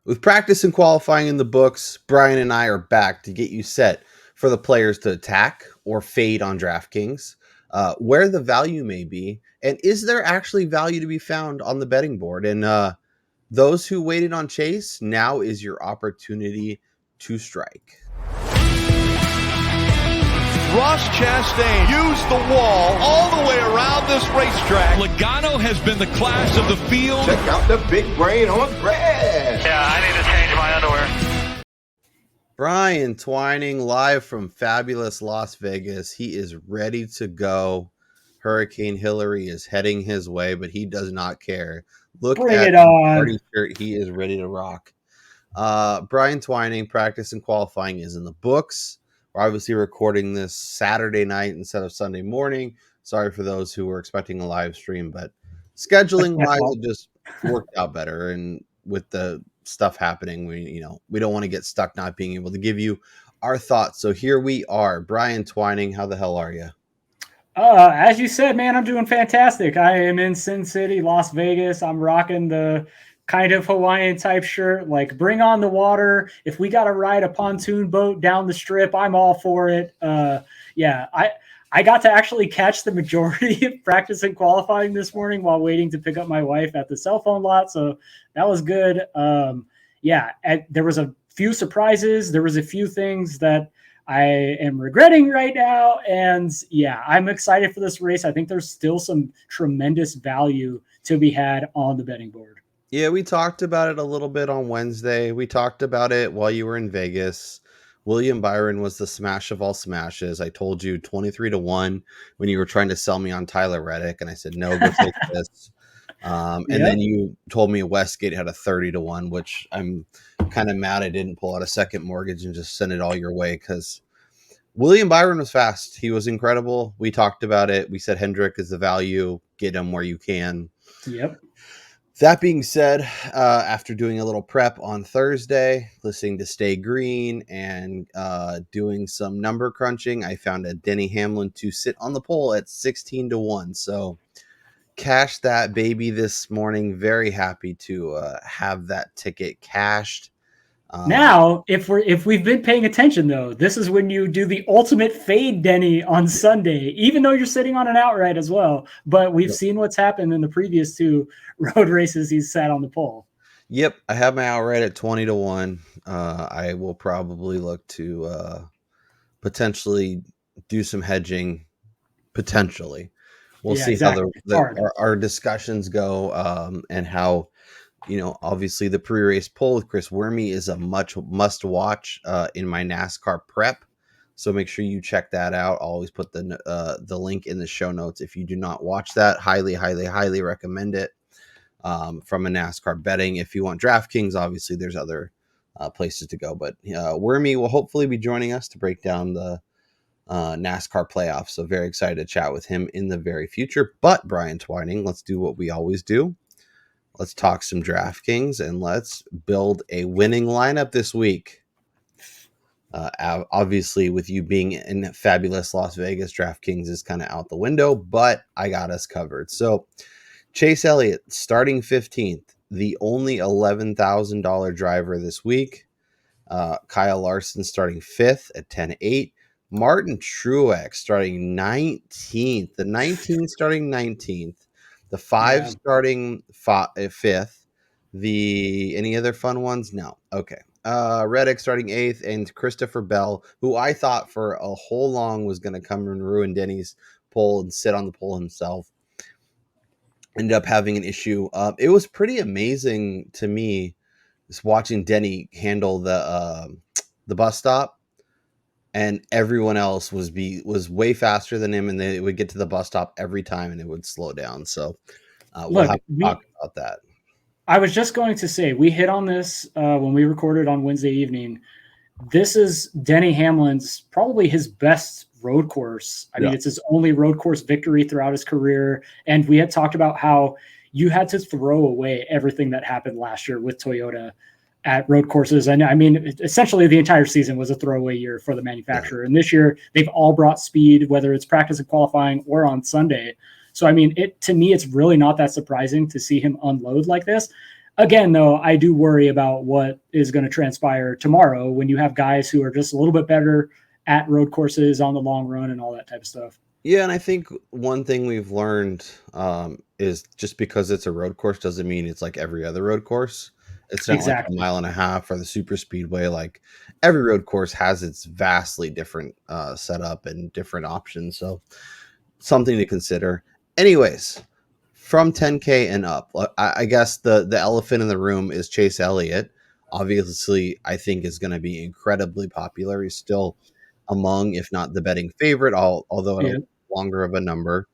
With practice and qualifying in the books, Brian and I are back to get you set for the players to attack or fade on DraftKings, where the value may be, and is there actually value to be found on the betting board? And those who waited on Chase, now is your opportunity to strike. Ross Chastain used the wall all the way around this racetrack. Logano has been the class of the field. Check out the big brain on Brad. Yeah, I need to change my underwear. Brian Twining live from fabulous Las Vegas. He is ready to go. Hurricane Hillary is heading his way, but he does not care. Look Bring at it the on. party shirt. He is ready to rock. Brian Twining, practice and qualifying is in the books. We're obviously recording this Saturday night instead of Sunday morning. Sorry for those who were expecting a live stream, but scheduling wise, it just worked out better. And with the stuff happening, we don't want to get stuck not being able to give you our thoughts. So here we are. Brian Twining, how the hell are you? As you said, man, I'm doing fantastic. I am in Sin City, Las Vegas. I'm rocking the kind of Hawaiian type shirt, like bring on the water. If we got to ride a pontoon boat down the strip, I'm all for it. Yeah, I got to actually catch the majority of practice and qualifying this morning while waiting to pick up my wife at the cell phone lot. So that was good. There was a few surprises. There was a few things that I am regretting right now. And yeah, I'm excited for this race. I think there's still some tremendous value to be had on the betting board. Yeah, we talked about it a little bit on Wednesday. We talked about it while you were in Vegas. William Byron was the smash of all smashes. I told you 23-1 when you were trying to sell me on Tyler Reddick, and I said, no, go take this. And then you told me Westgate had a 30-1, which I'm kind of mad I didn't pull out a second mortgage and just send it all your way, because William Byron was fast. He was incredible. We talked about it. We said Hendrick is the value. Get him where you can. Yep. That being said, after doing a little prep on Thursday, listening to Stay Green and doing some number crunching, I found a Denny Hamlin to sit on the pole at 16-1. So cashed that baby this morning. Very happy to have that ticket cashed. Now, if we've been paying attention, though, this is when you do the ultimate fade Denny on Sunday, even though you're sitting on an outright as well. But we've seen what's happened in the previous two road races. He's sat on the pole. Yep, I have my outright at 20-1. I will probably look to potentially do some hedging. Potentially, we'll see exactly how our discussions go, and how. Obviously the pre-race poll with Chris Werme is a must watch in my NASCAR prep. So make sure you check that out. I'll always put the link in the show notes. If you do not watch that, highly, highly, highly recommend it from a NASCAR betting. If you want DraftKings, obviously there's other places to go. But Werme will hopefully be joining us to break down the NASCAR playoffs. So very excited to chat with him in the very future. But Brian Twining, let's do what we always do. Let's talk some DraftKings and let's build a winning lineup this week. Obviously, with you being in fabulous Las Vegas, DraftKings is kind of out the window, but I got us covered. So Chase Elliott starting 15th, the only $11,000 driver this week. Kyle Larson starting 5th at 10-8. Martin Truex starting 19th. The 19 starting 19th. The 5 starting 5th. Any other fun ones? No. Okay. Reddick starting 8th, and Christopher Bell, who I thought for a whole long was going to come and ruin Denny's pole and sit on the pole himself, ended up having an issue. It was pretty amazing to me just watching Denny handle the bus stop. And everyone else was way faster than him, and they would get to the bus stop every time, and it would slow down. So we'll have to talk about that. I was just going to say, we hit on this when we recorded on Wednesday evening. This is Denny Hamlin's probably his best road course. I mean, it's his only road course victory throughout his career. And we had talked about how you had to throw away everything that happened last year with Toyota at road courses. And I mean, essentially the entire season was a throwaway year for the manufacturer. And this year they've all brought speed, whether it's practice and qualifying or on Sunday. So, I mean, to me, it's really not that surprising to see him unload like this. Again, though, I do worry about what is going to transpire tomorrow when you have guys who are just a little bit better at road courses on the long run and all that type of stuff. Yeah, and I think one thing we've learned is just because it's a road course doesn't mean it's like every other road course. It's not like a Exactly. mile and a half or the super speedway. Like every road course has its vastly different setup and different options. So something to consider. Anyways, from 10K and up, I guess the elephant in the room is Chase Elliott. Obviously, I think is going to be incredibly popular. He's still among, if not the betting favorite, although at Yeah. a longer of a number.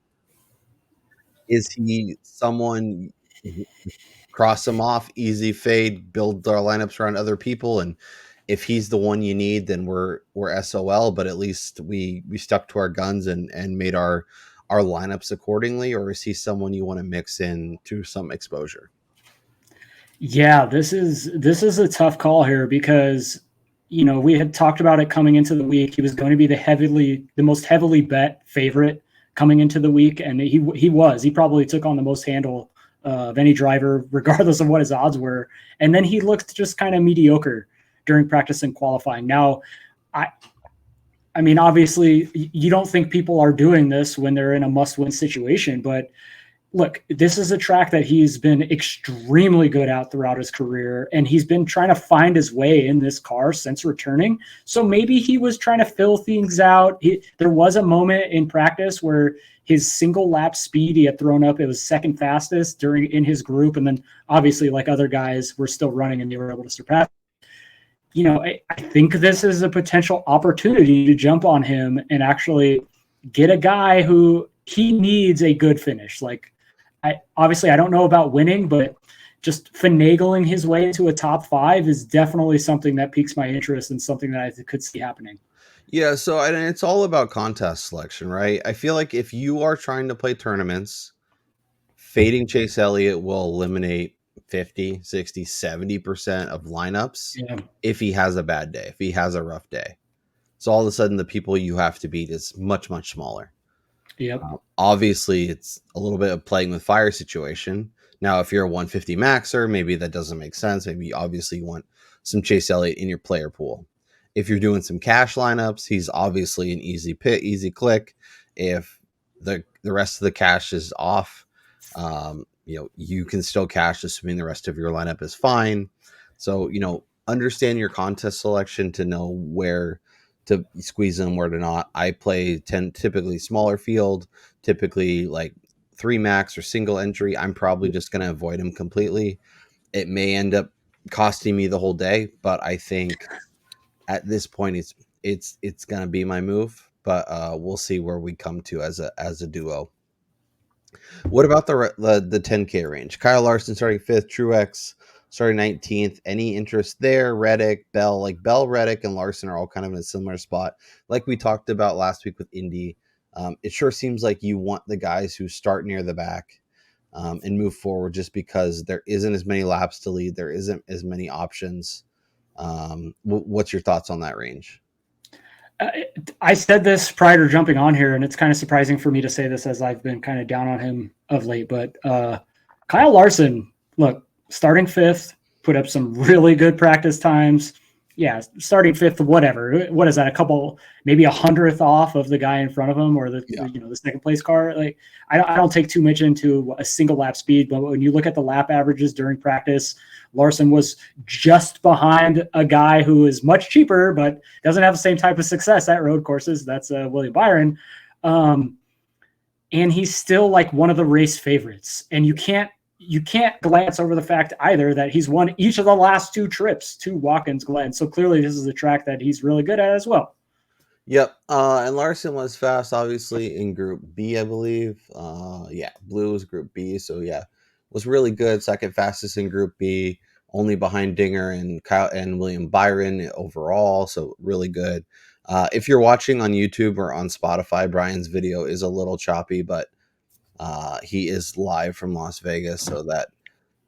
Is he someone cross him off, easy fade, build our lineups around other people, and if he's the one you need, then we're SOL. But at least we stuck to our guns and made our lineups accordingly. Or is he someone you want to mix in to some exposure? Yeah, this is a tough call here because we had talked about it coming into the week. He was going to be the most heavily bet favorite coming into the week, and he probably took on the most handle of any driver, regardless of what his odds were. And then he looked just kind of mediocre during practice and qualifying. Now, I mean, obviously, you don't think people are doing this when they're in a must-win situation, but look, this is a track that he's been extremely good at throughout his career, and he's been trying to find his way in this car since returning. So maybe he was trying to fill things out. There was a moment in practice where his single lap speed he had thrown up, it was second fastest in his group, and then obviously, like other guys, were still running and they were able to surpass. I think this is a potential opportunity to jump on him and actually get a guy who he needs a good finish. Like, I don't know about winning, but just finagling his way into a top 5 is definitely something that piques my interest and something that I could see happening. Yeah, so and it's all about contest selection, right? I feel like if you are trying to play tournaments, fading Chase Elliott will eliminate 50, 60, 70% of lineups Yeah. if he has a bad day, if he has a rough day. So all of a sudden, the people you have to beat is much, much smaller. Yep. Obviously, it's a little bit of playing with fire situation. Now, if you're a 150 maxer, maybe that doesn't make sense. Maybe obviously you want some Chase Elliott in your player pool. If you're doing some cash lineups, he's obviously an easy pit, easy click. If the rest of the cash is off, you can still cash, assuming the rest of your lineup is fine. So, understand your contest selection to know where to squeeze them, where to not. I play typically smaller field, typically like 3 max or single entry. I'm probably just going to avoid them completely. It may end up costing me the whole day, but I think at this point it's going to be my move. But we'll see where we come to as a duo. What about the 10K range? Kyle Larson starting 5th, Truex starting 19th. Any interest there? Reddick, Bell, like Bell, Reddick, and Larson are all kind of in a similar spot. Like we talked about last week with Indy. It sure seems like you want the guys who start near the back and move forward just because there isn't as many laps to lead. There isn't as many options. What's your thoughts on that range? I said this prior to jumping on here, and it's kind of surprising for me to say this as I've been kind of down on him of late. But Kyle Larson, look, starting 5th, put up some really good practice times. Yeah, starting 5th, whatever. What is that? A couple, maybe 100th off of the guy in front of him, or the second place car. Like I don't take too much into a single lap speed, but when you look at the lap averages during practice, Larson was just behind a guy who is much cheaper, but doesn't have the same type of success at road courses. That's William Byron. And he's still like one of the race favorites. And you can't glance over the fact either that he's won each of the last 2 trips to Watkins Glen. So clearly this is a track that he's really good at as well. Yep. And Larson was fast, obviously, in Group B, I believe. Blue was Group B. So, was really good. Second fastest in Group B, only behind Dinger and Kyle and William Byron overall. So, really good. If you're watching on YouTube or on Spotify, Brian's video is a little choppy, but he is live from Las Vegas. So, that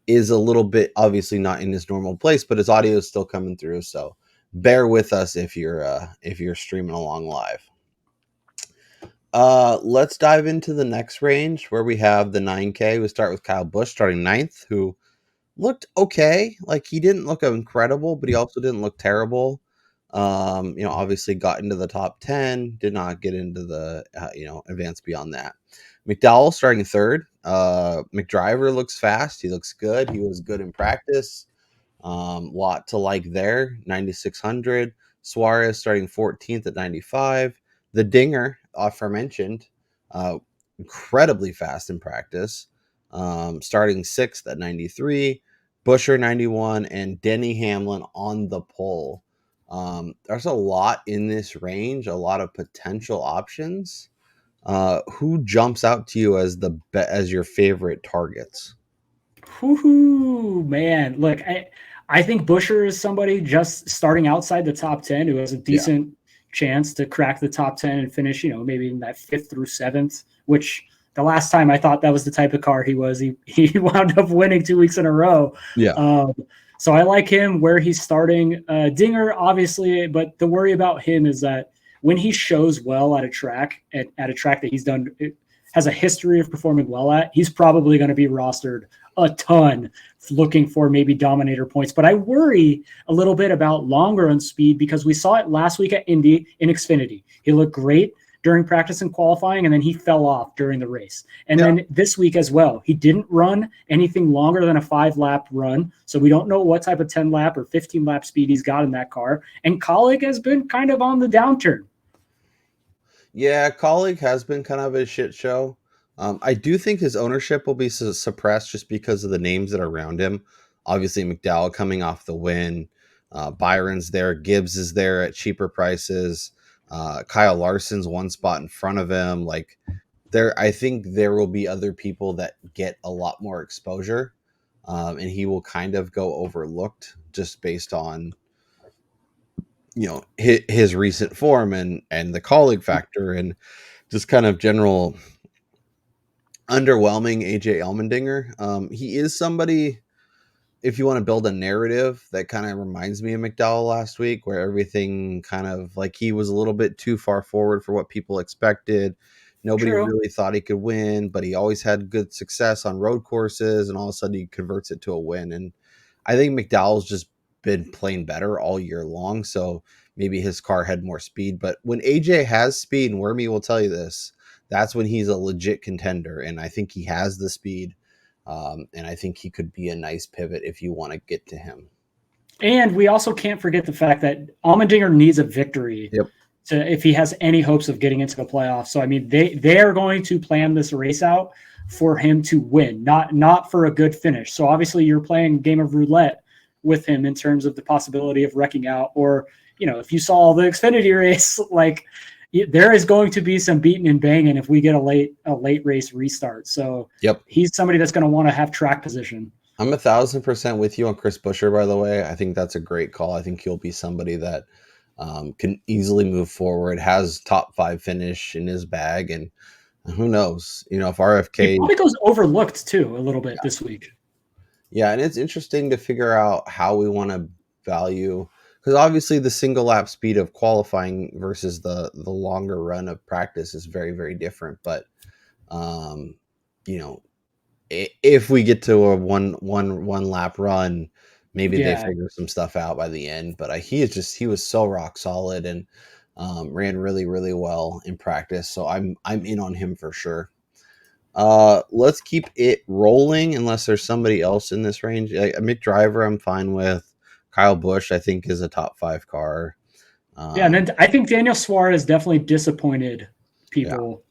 is a little bit obviously not in his normal place, but his audio is still coming through. So, bear with us if you're streaming along live. Let's dive into the next range where we have the 9K. We start with Kyle Busch starting 9th, who looked okay. Like, he didn't look incredible, but he also didn't look terrible. Obviously got into the top 10, did not get into the, advance beyond that. McDowell starting third. McDriver looks fast. He looks good. He was good in practice. Lot to like there, 9,600. Suarez starting 14th at 95. The Dinger, aforementioned, incredibly fast in practice, starting 6th at 93. Busher 91 and Denny Hamlin on the pole. There's a lot in this range, a lot of potential options. Who jumps out to you as as your favorite targets? Whoo, man. Look, I think Busher is somebody just starting outside the top 10 who has a decent chance to crack the top 10 and finish, maybe in that 5th through 7th, which the last time I thought that was the type of car he was. He wound up winning 2 weeks in a row. Yeah. So I like him where he's starting. Dinger, obviously, but the worry about him is that when he shows well at a track, at a track that he's done, it has a history of performing well at, he's probably going to be rostered a ton looking for maybe dominator points. But I worry a little bit about longer run speed because we saw it last week at Indy in Xfinity. He looked great during practice and qualifying, and then he fell off during the race. And then this week as well, he didn't run anything longer than a 5-lap run. So we don't know what type of 10-lap or 15-lap speed he's got in that car. And Colleague has been kind of on the downturn. Yeah, Colleague has been kind of a shit show. I do think his ownership will be suppressed just because of the names that are around him. Obviously, McDowell coming off the win. Byron's there. Gibbs is there at cheaper prices. Kyle Larson's one spot in front of him. I think there will be other people that get a lot more exposure, and he will kind of go overlooked just based on his recent form and the Colleague factor and just kind of general underwhelming AJ Allmendinger. He is somebody, if you want to build a narrative, that kind of reminds me of McDowell last week, where everything kind of like he was a little bit too far forward for what people expected. Nobody really thought he could win, but he always had good success on road courses, and all of a sudden he converts it to a win. And I think McDowell's just been playing better all year long, so maybe his car had more speed. But when AJ has speed, and Werme will tell you this, that's when he's a legit contender, and I think he has the speed. And I think he could be a nice pivot if you want to get to him. And we also can't forget the fact that Allmendinger needs a victory if he has any hopes of getting into the playoffs. So, I mean, they are going to plan this race out for him to win, not for a good finish. So, obviously, you're playing game of roulette with him in terms of the possibility of wrecking out. Or, if you saw the Xfinity race, there is going to be some beating and banging if we get a late race restart. So he's somebody that's going to want to have track position. I'm 1,000% with you on Chris Busher, by the way. I think that's a great call. I think he'll be somebody that can easily move forward, has top 5 finish in his bag, and who knows, if RFK... He probably goes overlooked too a little bit this week. Yeah, and it's interesting to figure out how we want to value... Because obviously the single lap speed of qualifying versus the longer run of practice is very, very different. But, if we get to a one lap run, maybe they figure some stuff out by the end. But he was so rock solid and ran really, really well in practice. So I'm in on him for sure. Let's keep it rolling unless there's somebody else in this range. McDriver, I'm fine with. Kyle Busch, I think, is a top 5 car. And then I think Daniel Suarez definitely disappointed people.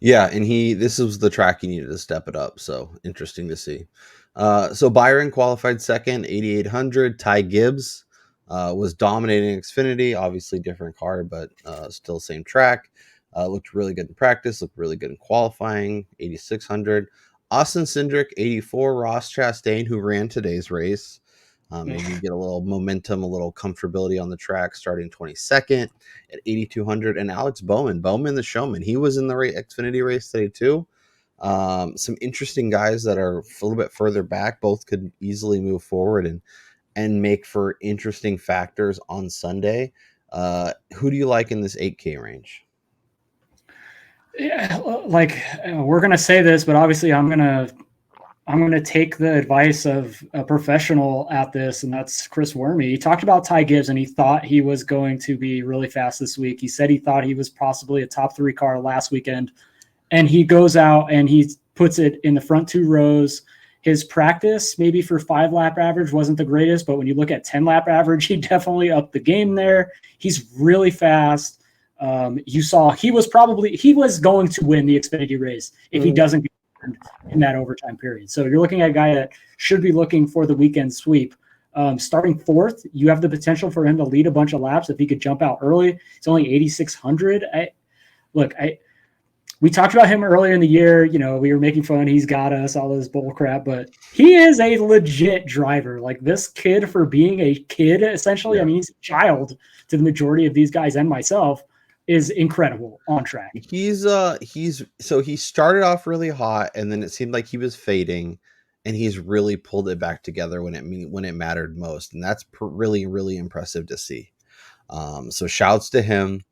Yeah, and this was the track he needed to step it up, so interesting to see. So Byron qualified second, 8,800. Ty Gibbs was dominating Xfinity, obviously different car, but still same track. Looked really good in practice, looked really good in qualifying, 8,600. Austin Cindric, 84. Ross Chastain, who ran today's race. Maybe get a little momentum, a little comfortability on the track, starting 22nd at 8,200. And Alex Bowman the showman, he was in the Xfinity race today too. Some interesting guys that are a little bit further back, both could easily move forward and make for interesting factors on Sunday. Who do you like in this 8K range? Yeah, we're gonna say this, but obviously I'm I'm going to take the advice of a professional at this, and that's Chris Werme. He talked about Ty Gibbs, and he thought he was going to be really fast this week. He said he thought he was possibly a top 3 car last weekend, and he goes out and he puts it in the front 2 rows. His practice, maybe for 5-lap average, wasn't the greatest, but when you look at 10-lap average, he definitely upped the game there. He's really fast. You saw he was going to win the Xfinity race if he doesn't get in that overtime period. So you're looking at a guy that should be looking for the weekend sweep. Starting 4th, you have the potential for him to lead a bunch of laps if he could jump out early. It's only 8,600. We talked about him earlier in the year. You know, we were making fun. He's got us, all this bull crap, but he is a legit driver. Like, this kid, for being a kid, essentially, I mean, he's a child to the majority of these guys and myself, is incredible on track. He started off really hot, and then it seemed like he was fading, and he's really pulled it back together when it mattered most, and that's really, really impressive to see. So shouts to him.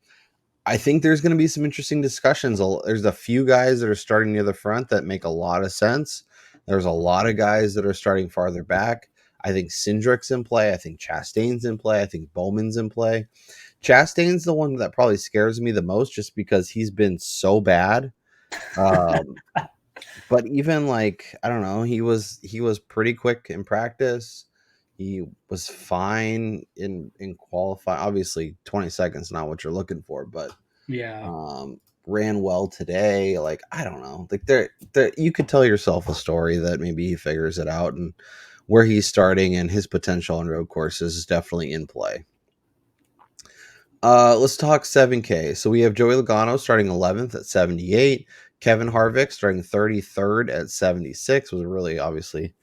I think there's going to be some interesting discussions. There's a few guys that are starting near the front that make a lot of sense. There's a lot of guys that are starting farther back. I think Cindric's in play. I think Chastain's in play. I think Bowman's in play. Chastain's the one that probably scares me the most just because he's been so bad. But even like, I don't know, he was pretty quick in practice. He was fine in qualify. Obviously 20 seconds, not what you're looking for, but ran well today. Like, I don't know, like there you could tell yourself a story that maybe he figures it out, and where he's starting and his potential on road courses is definitely in play. Let's talk 7K. So we have Joey Logano starting 11th at 78. Kevin Harvick starting 33rd at 76. Was really, obviously,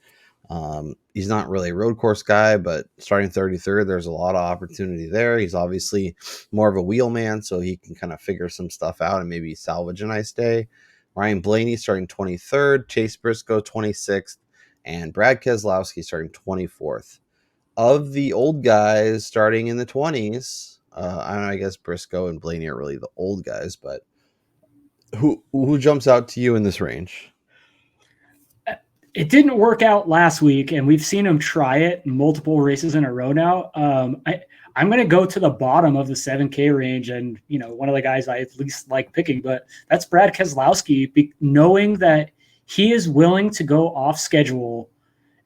he's not really a road course guy, but starting 33rd, there's a lot of opportunity there. He's obviously more of a wheel man, so he can kind of figure some stuff out and maybe salvage a nice day. Ryan Blaney starting 23rd, Chase Briscoe 26th, and Brad Keselowski starting 24th. Of the old guys starting in the 20s, I guess Briscoe and Blaney are really the old guys, but who jumps out to you in this range? It didn't work out last week, and we've seen him try it multiple races in a row now. I'm going to go to the bottom of the 7K range, and one of the guys I at least like picking, but that's Brad Keselowski, knowing that he is willing to go off schedule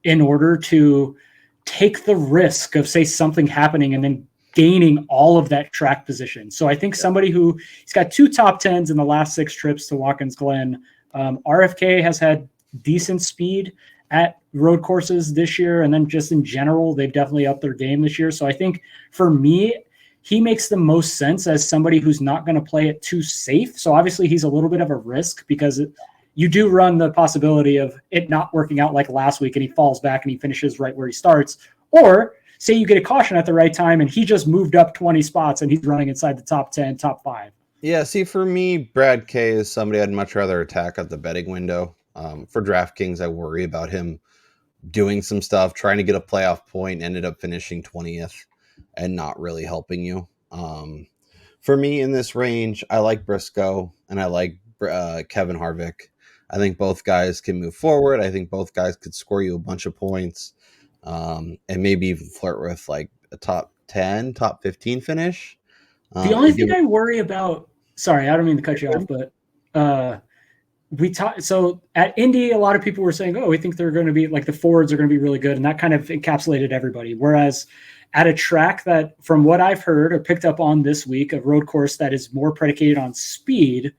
in order to take the risk of, say, something happening and then gaining all of that track position. So I think somebody he's got 2 top 10s in the last 6 trips to Watkins Glen. RFK has had decent speed at road courses this year, and then just in general, they've definitely upped their game this year. So I think for me, he makes the most sense as somebody who's not going to play it too safe. So obviously he's a little bit of a risk because you do run the possibility of it not working out like last week and he falls back and he finishes right where he starts. Or say you get a caution at the right time and he just moved up 20 spots and he's running inside the top 10, top 5. Yeah, see, for me, Brad K is somebody I'd much rather attack at the betting window. For DraftKings, I worry about him doing some stuff, trying to get a playoff point, ended up finishing 20th and not really helping you. For me in this range, I like Briscoe and I like Kevin Harvick. I think both guys can move forward. I think both guys could score you a bunch of points, and maybe even flirt with like a top 10, top 15 finish. The only thing I worry about, sorry, I don't mean to cut you off, but so at Indy, a lot of people were saying, oh, we think they're going to be like the Fords are going to be really good. And that kind of encapsulated everybody. Whereas at a track that, from what I've heard or picked up on this week, a road course that is more predicated on speed,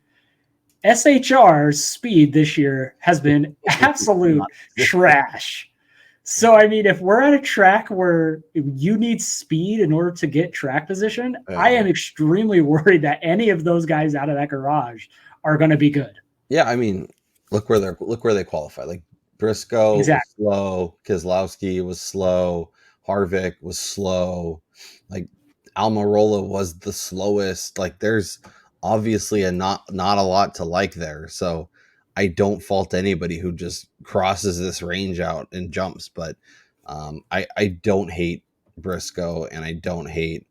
SHR's speed this year has been absolute trash. So, I mean, if we're at a track where you need speed in order to get track position, I am extremely worried that any of those guys out of that garage are going to be good. Yeah, I mean, look where they qualify. Like Briscoe was slow, Keselowski was slow, Harvick was slow, like Almirola was the slowest. Like there's obviously not a lot to like there. So I don't fault anybody who just crosses this range out and jumps, but I don't hate Briscoe and I don't hate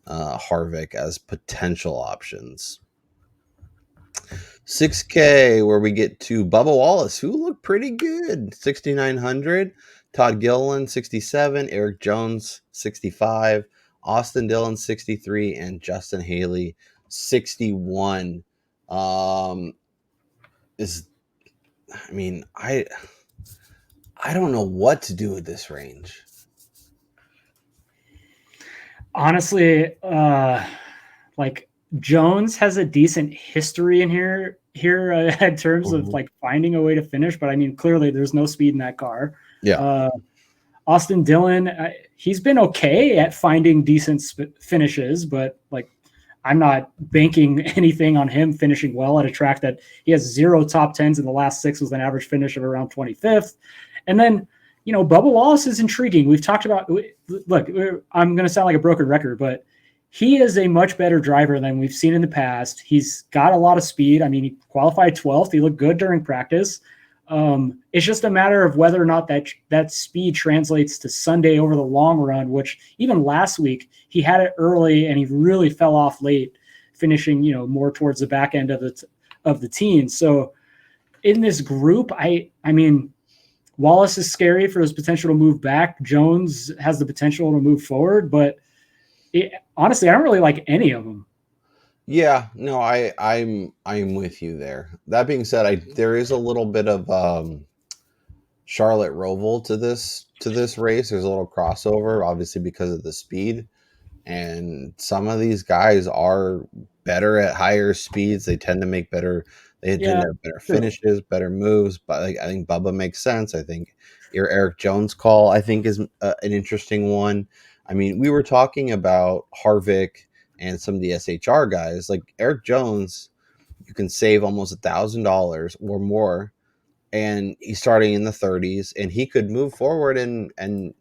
Harvick as potential options. 6K, where we get to Bubba Wallace, who looked pretty good, 6,900. Todd Gilliland, 67. Eric Jones, 65. Austin Dillon, 63. And Justin Haley, 61. I don't know what to do with this range. Honestly, like Jones has a decent history in here in terms of like finding a way to finish, but I mean, clearly there's no speed in that car. Yeah. Austin Dillon, he's been okay at finding decent finishes, but like I'm not banking anything on him finishing well at a track that he has 0 top 10s in the last 6 with an average finish of around 25th. And then, Bubba Wallace is intriguing. We've talked about, look, I'm going to sound like a broken record, but he is a much better driver than we've seen in the past. He's got a lot of speed. I mean, he qualified 12th. He looked good during practice. It's just a matter of whether or not that speed translates to Sunday over the long run, which even last week he had it early and he really fell off late, finishing, more towards the back end of the team. So in this group, I mean, Wallace is scary for his potential to move back. Jones has the potential to move forward, but honestly, I don't really like any of them. Yeah, no, I'm with you there. That being said, there is a little bit of Charlotte Roval to this race. There's a little crossover, obviously because of the speed, and some of these guys are better at higher speeds. They tend to make better. They tend to have better finishes, better moves. But I think Bubba makes sense. I think your Eric Jones call, I think, is an interesting one. I mean, we were talking about Harvick and some of the SHR guys. Like Eric Jones, you can save almost $1,000 or more, and he's starting in the 30s, and he could move forward. And I'm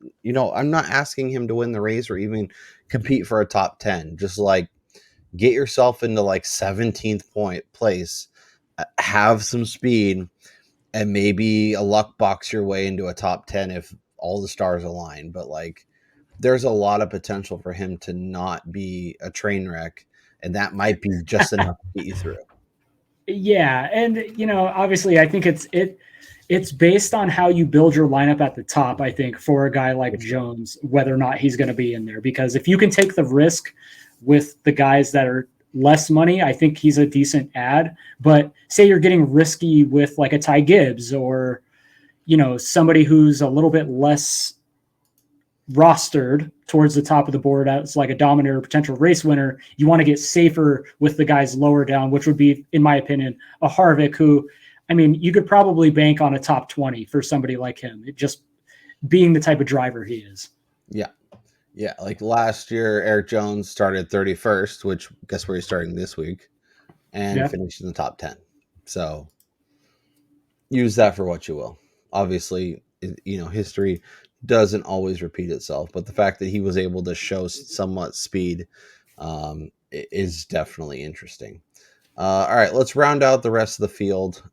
not asking him to win the race or even compete for a top 10. Just like get yourself into like 17th place, have some speed, and maybe a luck box your way into a top 10 if all the stars align. But like, there's a lot of potential for him to not be a train wreck, and that might be just enough to get you through. Yeah, and obviously, I think it's based on how you build your lineup at the top. I think for a guy like Jones, whether or not he's going to be in there, because if you can take the risk with the guys that are less money, I think he's a decent add. But say you're getting risky with like a Ty Gibbs or somebody who's a little bit less rostered towards the top of the board as like a dominator or potential race winner, you want to get safer with the guys lower down, which would be, in my opinion, a Harvick, who, I mean, you could probably bank on a top 20 for somebody like him, just being the type of driver he is. Yeah. Like last year, Eric Jones started 31st, which guess where he's starting this week, and finished in the top 10. So use that for what you will. Obviously, history doesn't always repeat itself, but the fact that he was able to show somewhat speed is definitely interesting. All right, let's round out the rest of the field.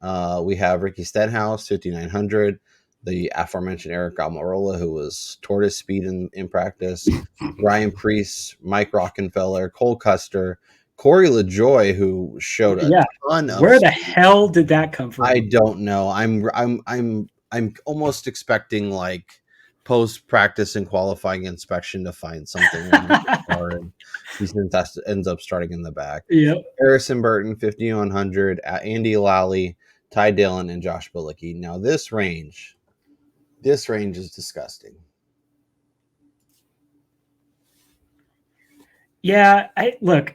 We have Ricky Stenhouse, 5,900. The aforementioned Eric Almirola, who was tortoise speed in practice. Ryan Preece, Mike Rockenfeller, Cole Custer, Corey LaJoy, who showed a ton of. Where the hell did that come from? I don't know. I'm almost expecting like post practice and qualifying inspection to find something. And he ends up starting in the back. Yep. Harrison Burton, 5,100. Andy Lally, Ty Dillon, and Josh Bilicki. Now this range is disgusting. Yeah, look,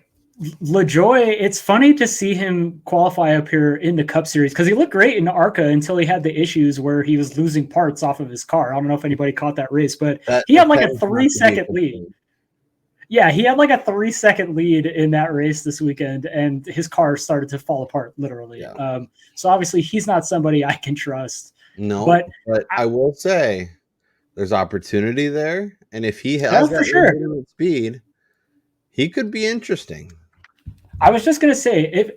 LaJoy, it's funny to see him qualify up here in the Cup Series because he looked great in ARCA until he had the issues where he was losing parts off of his car. I don't know if anybody caught that race, but he had like a 3-second lead. Yeah, he had like a 3-second lead in that race this weekend, and his car started to fall apart, literally. Yeah. So obviously he's not somebody I can trust. No, but I will say there's opportunity there, and if he has that speed, he could be interesting. I was just going to say,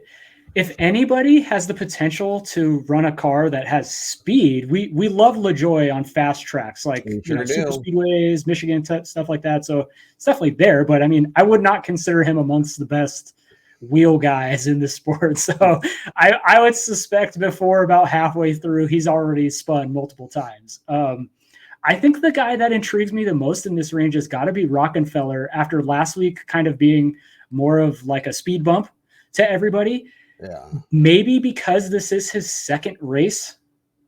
if anybody has the potential to run a car that has speed, we love LaJoy on fast tracks like super speedways, Michigan stuff like that. So it's definitely there. But I mean, I would not consider him amongst the best wheel guys in the sport. So I would suspect before about halfway through, he's already spun multiple times. I think the guy that intrigues me the most in this range has got to be Rockefeller after last week kind of being more of like a speed bump to everybody. Yeah. Maybe because this is his second race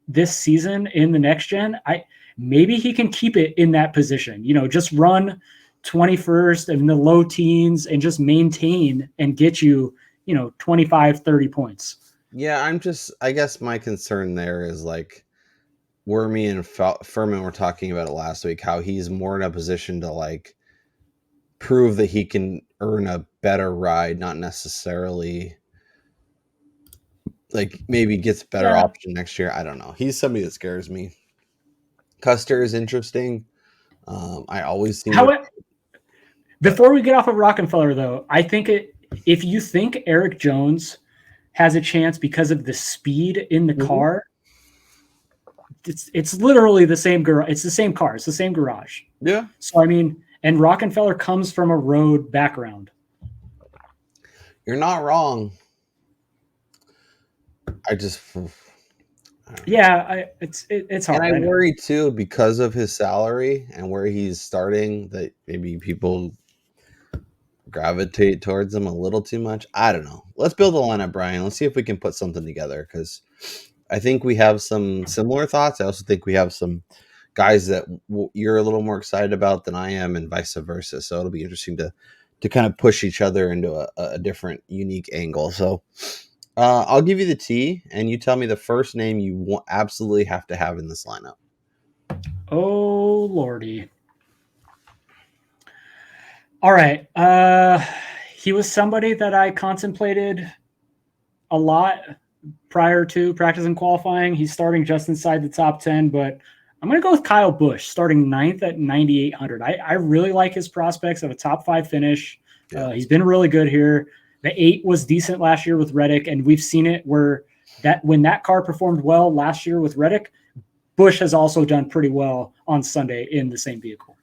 this season in the next gen, maybe he can keep it in that position, just run 21st in the low teens and just maintain and get you, 25, 30 points. Yeah. I guess my concern there is like Werme and Furman were talking about it last week, how he's more in a position to like prove that he can earn a better ride, not necessarily like maybe gets better option next year. I don't know. He's somebody that scares me. Custer is interesting. I always see. Before we get off of Rockefeller, though, I think if you think Eric Jones has a chance because of the speed in the car, it's literally the same garage. It's the same car. It's the same garage. Yeah. So and Rockefeller comes from a road background. You're not wrong. It's hard. And I worry too because of his salary and where he's starting that maybe people gravitate towards him a little too much. I don't know. Let's build a lineup, Brian. Let's see if we can put something together because I think we have some similar thoughts. I also think we have some guys that you're a little more excited about than I am and vice versa. So it'll be interesting to kind of push each other into a different, unique angle. So I'll give you the T, and you tell me the first name you absolutely have to have in this lineup. Oh, Lordy. All right. He was somebody that I contemplated a lot prior to practice and qualifying. He's starting just inside the top 10, but I'm going to go with Kyle Busch, starting 9th at 9,800. I really like his prospects of a top 5 finish. Yeah. He's been really good here. The 8 was decent last year with Reddick, and we've seen it where when that car performed well last year with Reddick, Busch has also done pretty well on Sunday in the same vehicle.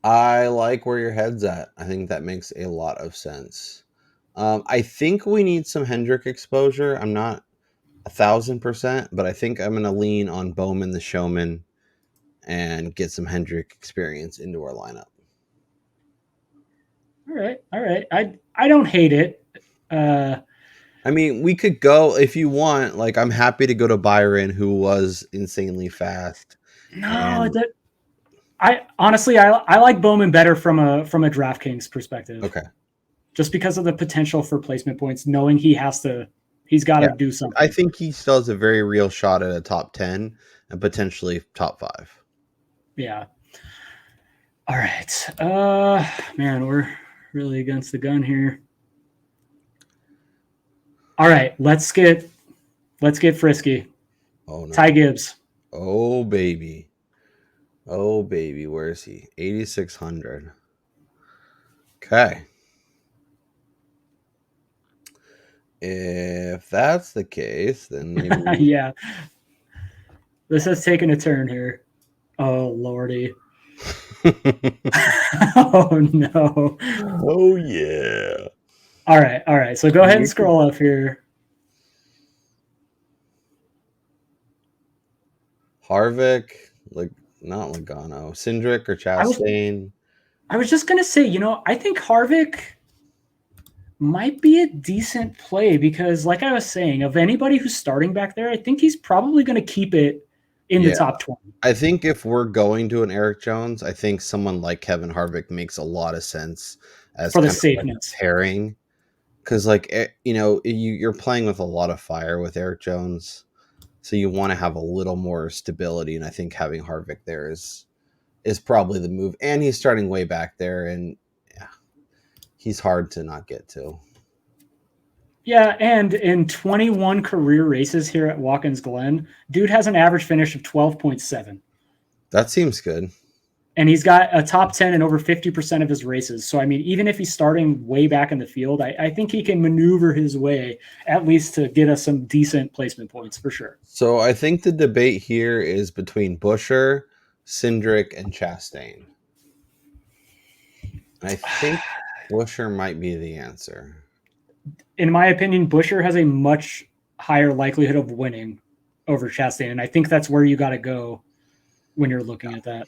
I like where your head's at. I think that makes a lot of sense. I think we need some Hendrick exposure. I'm not 1,000%, but I think I'm going to lean on Bowman the Showman and get some Hendrick experience into our lineup. All right. I don't hate it. I mean, we could go if you want. Like, I'm happy to go to Byron, who was insanely fast. No, I honestly like Bowman better from a DraftKings perspective. Okay, just because of the potential for placement points, knowing he's got to do something. I think he still has a very real shot at a top 10 and potentially top 5. Yeah. All right. Man, we're really against the gun here. All right, let's get frisky. Oh no. Ty Gibbs. Oh baby. Where is he? 8,600. Okay. If that's the case, then maybe yeah. This has taken a turn here. Oh Lordy. Oh no. Oh yeah. All right. So go ahead and scroll up here. Harvick, not Logano, Cindric or Chastain. I was just gonna say, I think Harvick might be a decent play because, like I was saying, of anybody who's starting back there, I think he's probably going to keep it in the top 20. I think if we're going to an Eric Jones, I think someone like Kevin Harvick makes a lot of sense as for the safeness pairing. Because, you're playing with a lot of fire with Eric Jones, so you want to have a little more stability. And I think having Harvick there is probably the move. And he's starting way back there, and he's hard to not get to. Yeah, and in 21 career races here at Watkins Glen, dude has an average finish of 12.7. That seems good. And he's got a top 10 in over 50% of his races. So, even if he's starting way back in the field, I think he can maneuver his way at least to get us some decent placement points for sure. So I think the debate here is between Buescher, Cindric, and Chastain. And I think Buescher might be the answer. in my opinion, Buescher has a much higher likelihood of winning over Chastain, and I think that's where you got to go when you're looking at that.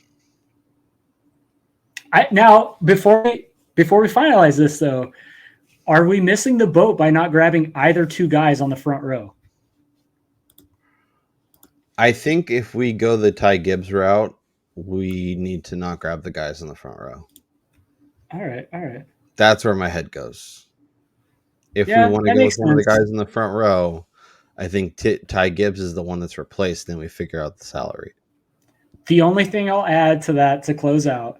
Now, before we finalize this, though, are we missing the boat by not grabbing either two guys on the front row? I think if we go the Ty Gibbs route, we need to not grab the guys in the front row. All right. That's where my head goes. If we want to go with one of the guys in the front row, I think Ty Gibbs is the one that's replaced. Then we figure out the salary. The only thing I'll add to that to close out,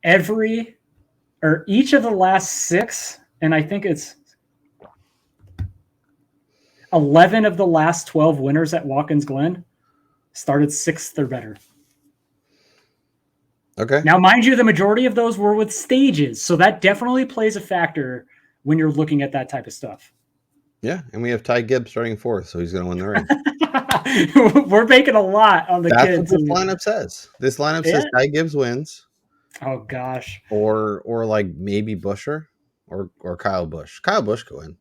each of the last 6, and I think it's 11 of the last 12 winners at Watkins Glen started 6th or better. Okay. Now, mind you, the majority of those were with stages, so that definitely plays a factor when you're looking at that type of stuff. Yeah, and we have Ty Gibbs starting 4th, so he's going to win the race. We're making a lot on the That's kids. what this lineup says. This lineup says Ty Gibbs wins. Oh gosh. Or like maybe Buescher or Kyle Busch. Kyle Busch could win.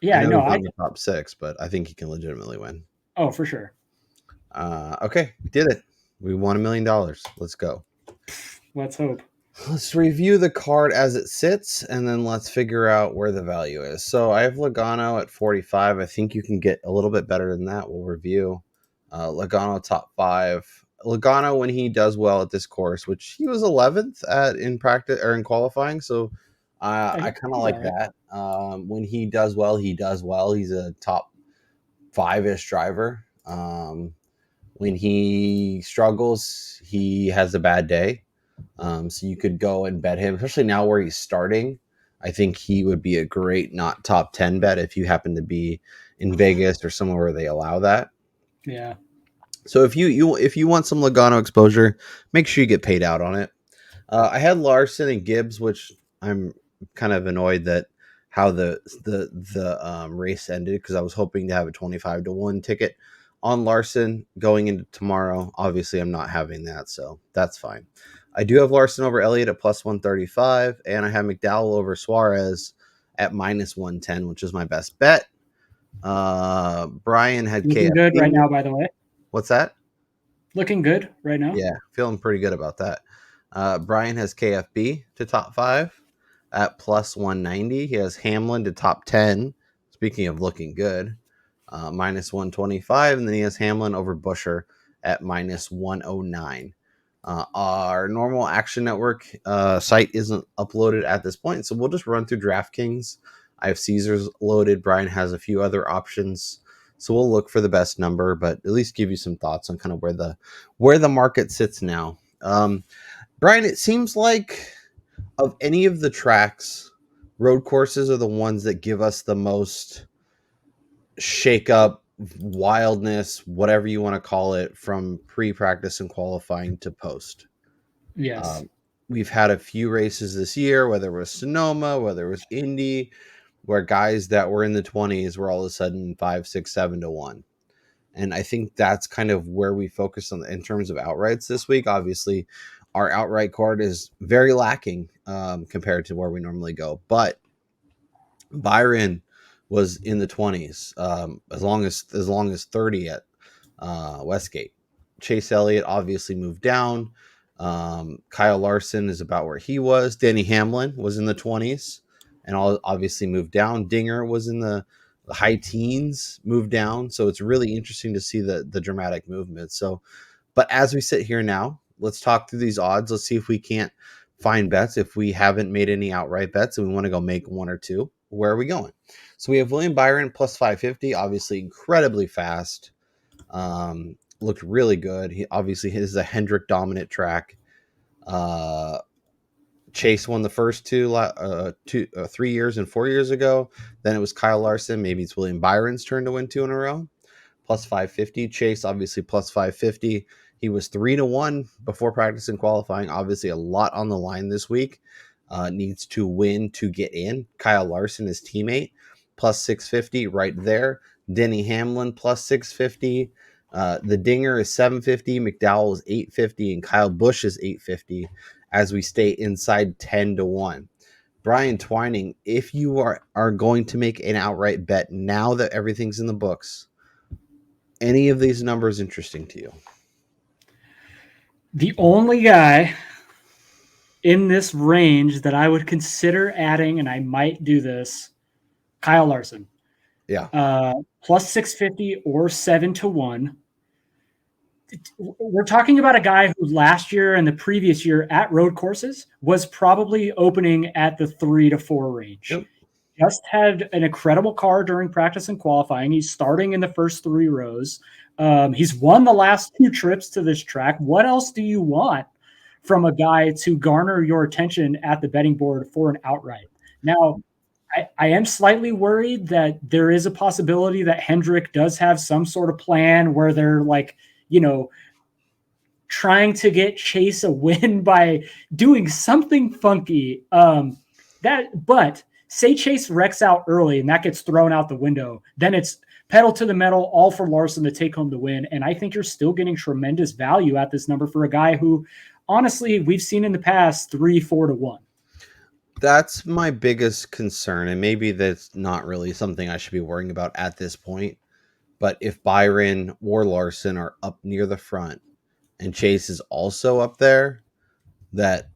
Yeah, I know. He's in the top 6, but I think he can legitimately win. Oh, for sure. Okay, did it. We won $1 million. Let's go. Let's hope. Let's review the card as it sits, and then let's figure out where the value is. So I have Logano at 45. I think you can get a little bit better than that. We'll review. Logano top 5. Logano, when he does well at this course, which he was 11th in practice or in qualifying, so I kind of like that. When he does well, he does well. He's a top 5-ish driver. When he struggles, he has a bad day. So you could go and bet him, especially now where he's starting. I think he would be a great not top 10 bet if you happen to be in Vegas or somewhere where they allow that. Yeah. So if you want some Logano exposure, make sure you get paid out on it. I had Larson and Gibbs, which I'm kind of annoyed that how the race ended, because I was hoping to have a 25-1 ticket on Larson going into tomorrow. Obviously, I'm not having that, so that's fine. I do have Larson over Elliott at plus 135, and I have McDowell over Suarez at minus 110, which is my best bet. Brian had looking good right now, by the way. What's that? Looking good right now. Yeah, feeling pretty good about that. Brian has KFB to top 5 at plus 190. He has Hamlin to top 10. Speaking of looking good, minus 125, and then he has Hamlin over Buescher at minus 109. Our normal Action Network site isn't uploaded at this point, so we'll just run through DraftKings. I have Caesars loaded. Brian has a few other options, so we'll look for the best number, but at least give you some thoughts on kind of where the market sits now. Brian, it seems like of any of the tracks, road courses are the ones that give us the most shake up, wildness, whatever you want to call it, from pre-practice and qualifying to post. Yes. We've had a few races this year, whether it was Sonoma, whether it was Indy, where guys that were in the 20s were all of a sudden 5, 6, 7-1. And I think that's kind of where we focus on in terms of outrights this week. Obviously, our outright card is very lacking compared to where we normally go. But Byron was in the 20s, as long as 30 at Westgate. Chase Elliott obviously moved down. Kyle Larson is about where he was. Denny Hamlin was in the 20s and obviously moved down. Dinger was in the high teens, moved down. So it's really interesting to see the dramatic movement. So, but as we sit here now, let's talk through these odds. Let's see if we can't find bets. If we haven't made any outright bets and we want to go make one or two, where are we going? So we have William Byron plus 550, obviously incredibly fast. Looked really good. He obviously his is a Hendrick dominant track. Chase won the first 3 years and 4 years ago. Then it was Kyle Larson. Maybe it's William Byron's turn to win 2 in a row. Plus 550. Chase obviously plus 550. He was 3-1 before practice and qualifying. Obviously a lot on the line this week. Needs to win to get in. Kyle Larson, his teammate, plus 650 right there. Denny Hamlin plus 650. The Dinger is 750. McDowell is 850, and Kyle Busch is 850. As we stay inside 10-1. Brian Twining, if you are going to make an outright bet now that everything's in the books, any of these numbers interesting to you? The only guy in this range that I would consider adding, and I might do this, Kyle Larson. Yeah. Plus 650 or 7-1. We're talking about a guy who last year and the previous year at road courses was probably opening at the 3 to 4 range. Yep. Just had an incredible car during practice and qualifying. He's starting in the first 3 rows. He's won the last 2 trips to this track. What else do you want from a guy to garner your attention at the betting board for an outright? Now, I am slightly worried that there is a possibility that Hendrick does have some sort of plan where they're like, trying to get Chase a win by doing something funky. But say Chase wrecks out early and that gets thrown out the window, then it's pedal to the metal, all for Larson to take home the win. And I think you're still getting tremendous value at this number for a guy who, honestly, we've seen in the past 3-4-1. That's my biggest concern, and maybe that's not really something I should be worrying about at this point. But if Byron or Larson are up near the front and Chase is also up there, that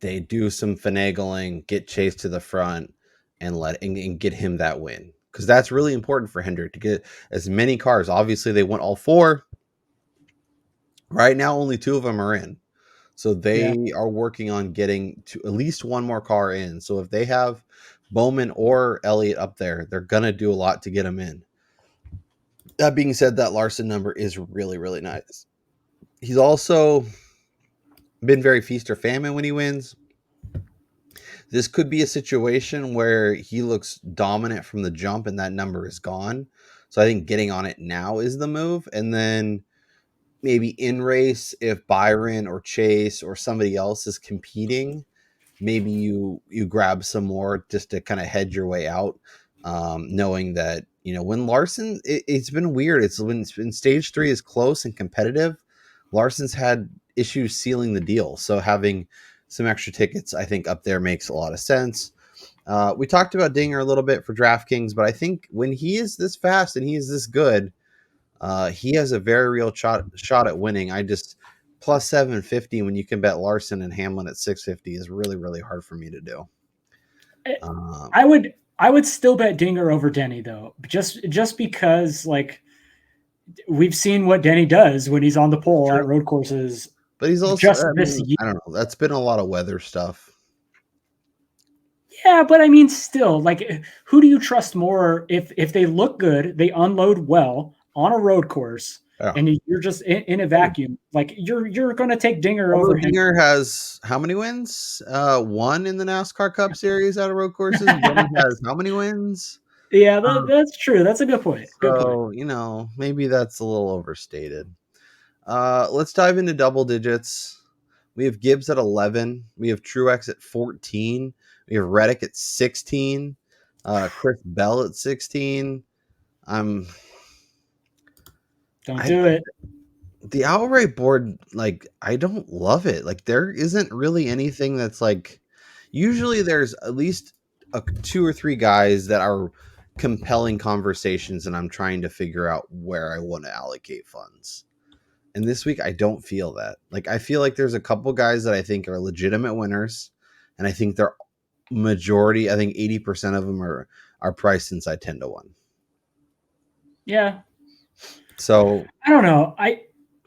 they do some finagling, get Chase to the front, and get him that win. Because that's really important for Hendrick to get as many cars. Obviously, they want all 4. Right now, only 2 of them are in. So they are working on getting to at least 1 more car in. So if they have Bowman or Elliott up there, they're going to do a lot to get them in. That being said, that Larson number is really, really nice. He's also been very feast or famine when he wins. This could be a situation where he looks dominant from the jump and that number is gone. So I think getting on it now is the move. And then maybe in race, if Byron or Chase or somebody else is competing, maybe you grab some more just to kind of hedge your way out, knowing that, when Larson, it's been weird. It's when stage 3 is close and competitive, Larson's had issues sealing the deal. So having some extra tickets, I think, up there makes a lot of sense. We talked about Dinger a little bit for DraftKings, but I think when he is this fast and he is this good, he has a very real shot at winning. Plus 750 when you can bet Larson and Hamlin at 650 is really, really hard for me to do. I would still bet Dinger over Denny though, just because we've seen what Denny does when he's on the pole at road courses. But he's also this year. I don't know. That's been a lot of weather stuff. Yeah, but still, who do you trust more if they look good, they unload well on a road course, and you're just in a vacuum? You're going to take Dinger over him. Dinger has how many wins? 1 in the NASCAR Cup Series out of road courses. Denny has how many wins? Yeah, that's true. That's a good point. So, maybe that's a little overstated. Let's dive into double digits. We have Gibbs at 11. We have Truex at 14. We have Reddick at 16. Chris Bell at 16. Don't do it. The outright board, I don't love it. There isn't really anything that's usually there's at least 2 or 3 guys that are compelling conversations, and I'm trying to figure out where I want to allocate funds. And this week, I don't feel that. I feel like there's a couple guys that I think are legitimate winners, and I think they're majority. I think 80% of them are priced inside 10-1. Yeah. So I don't know.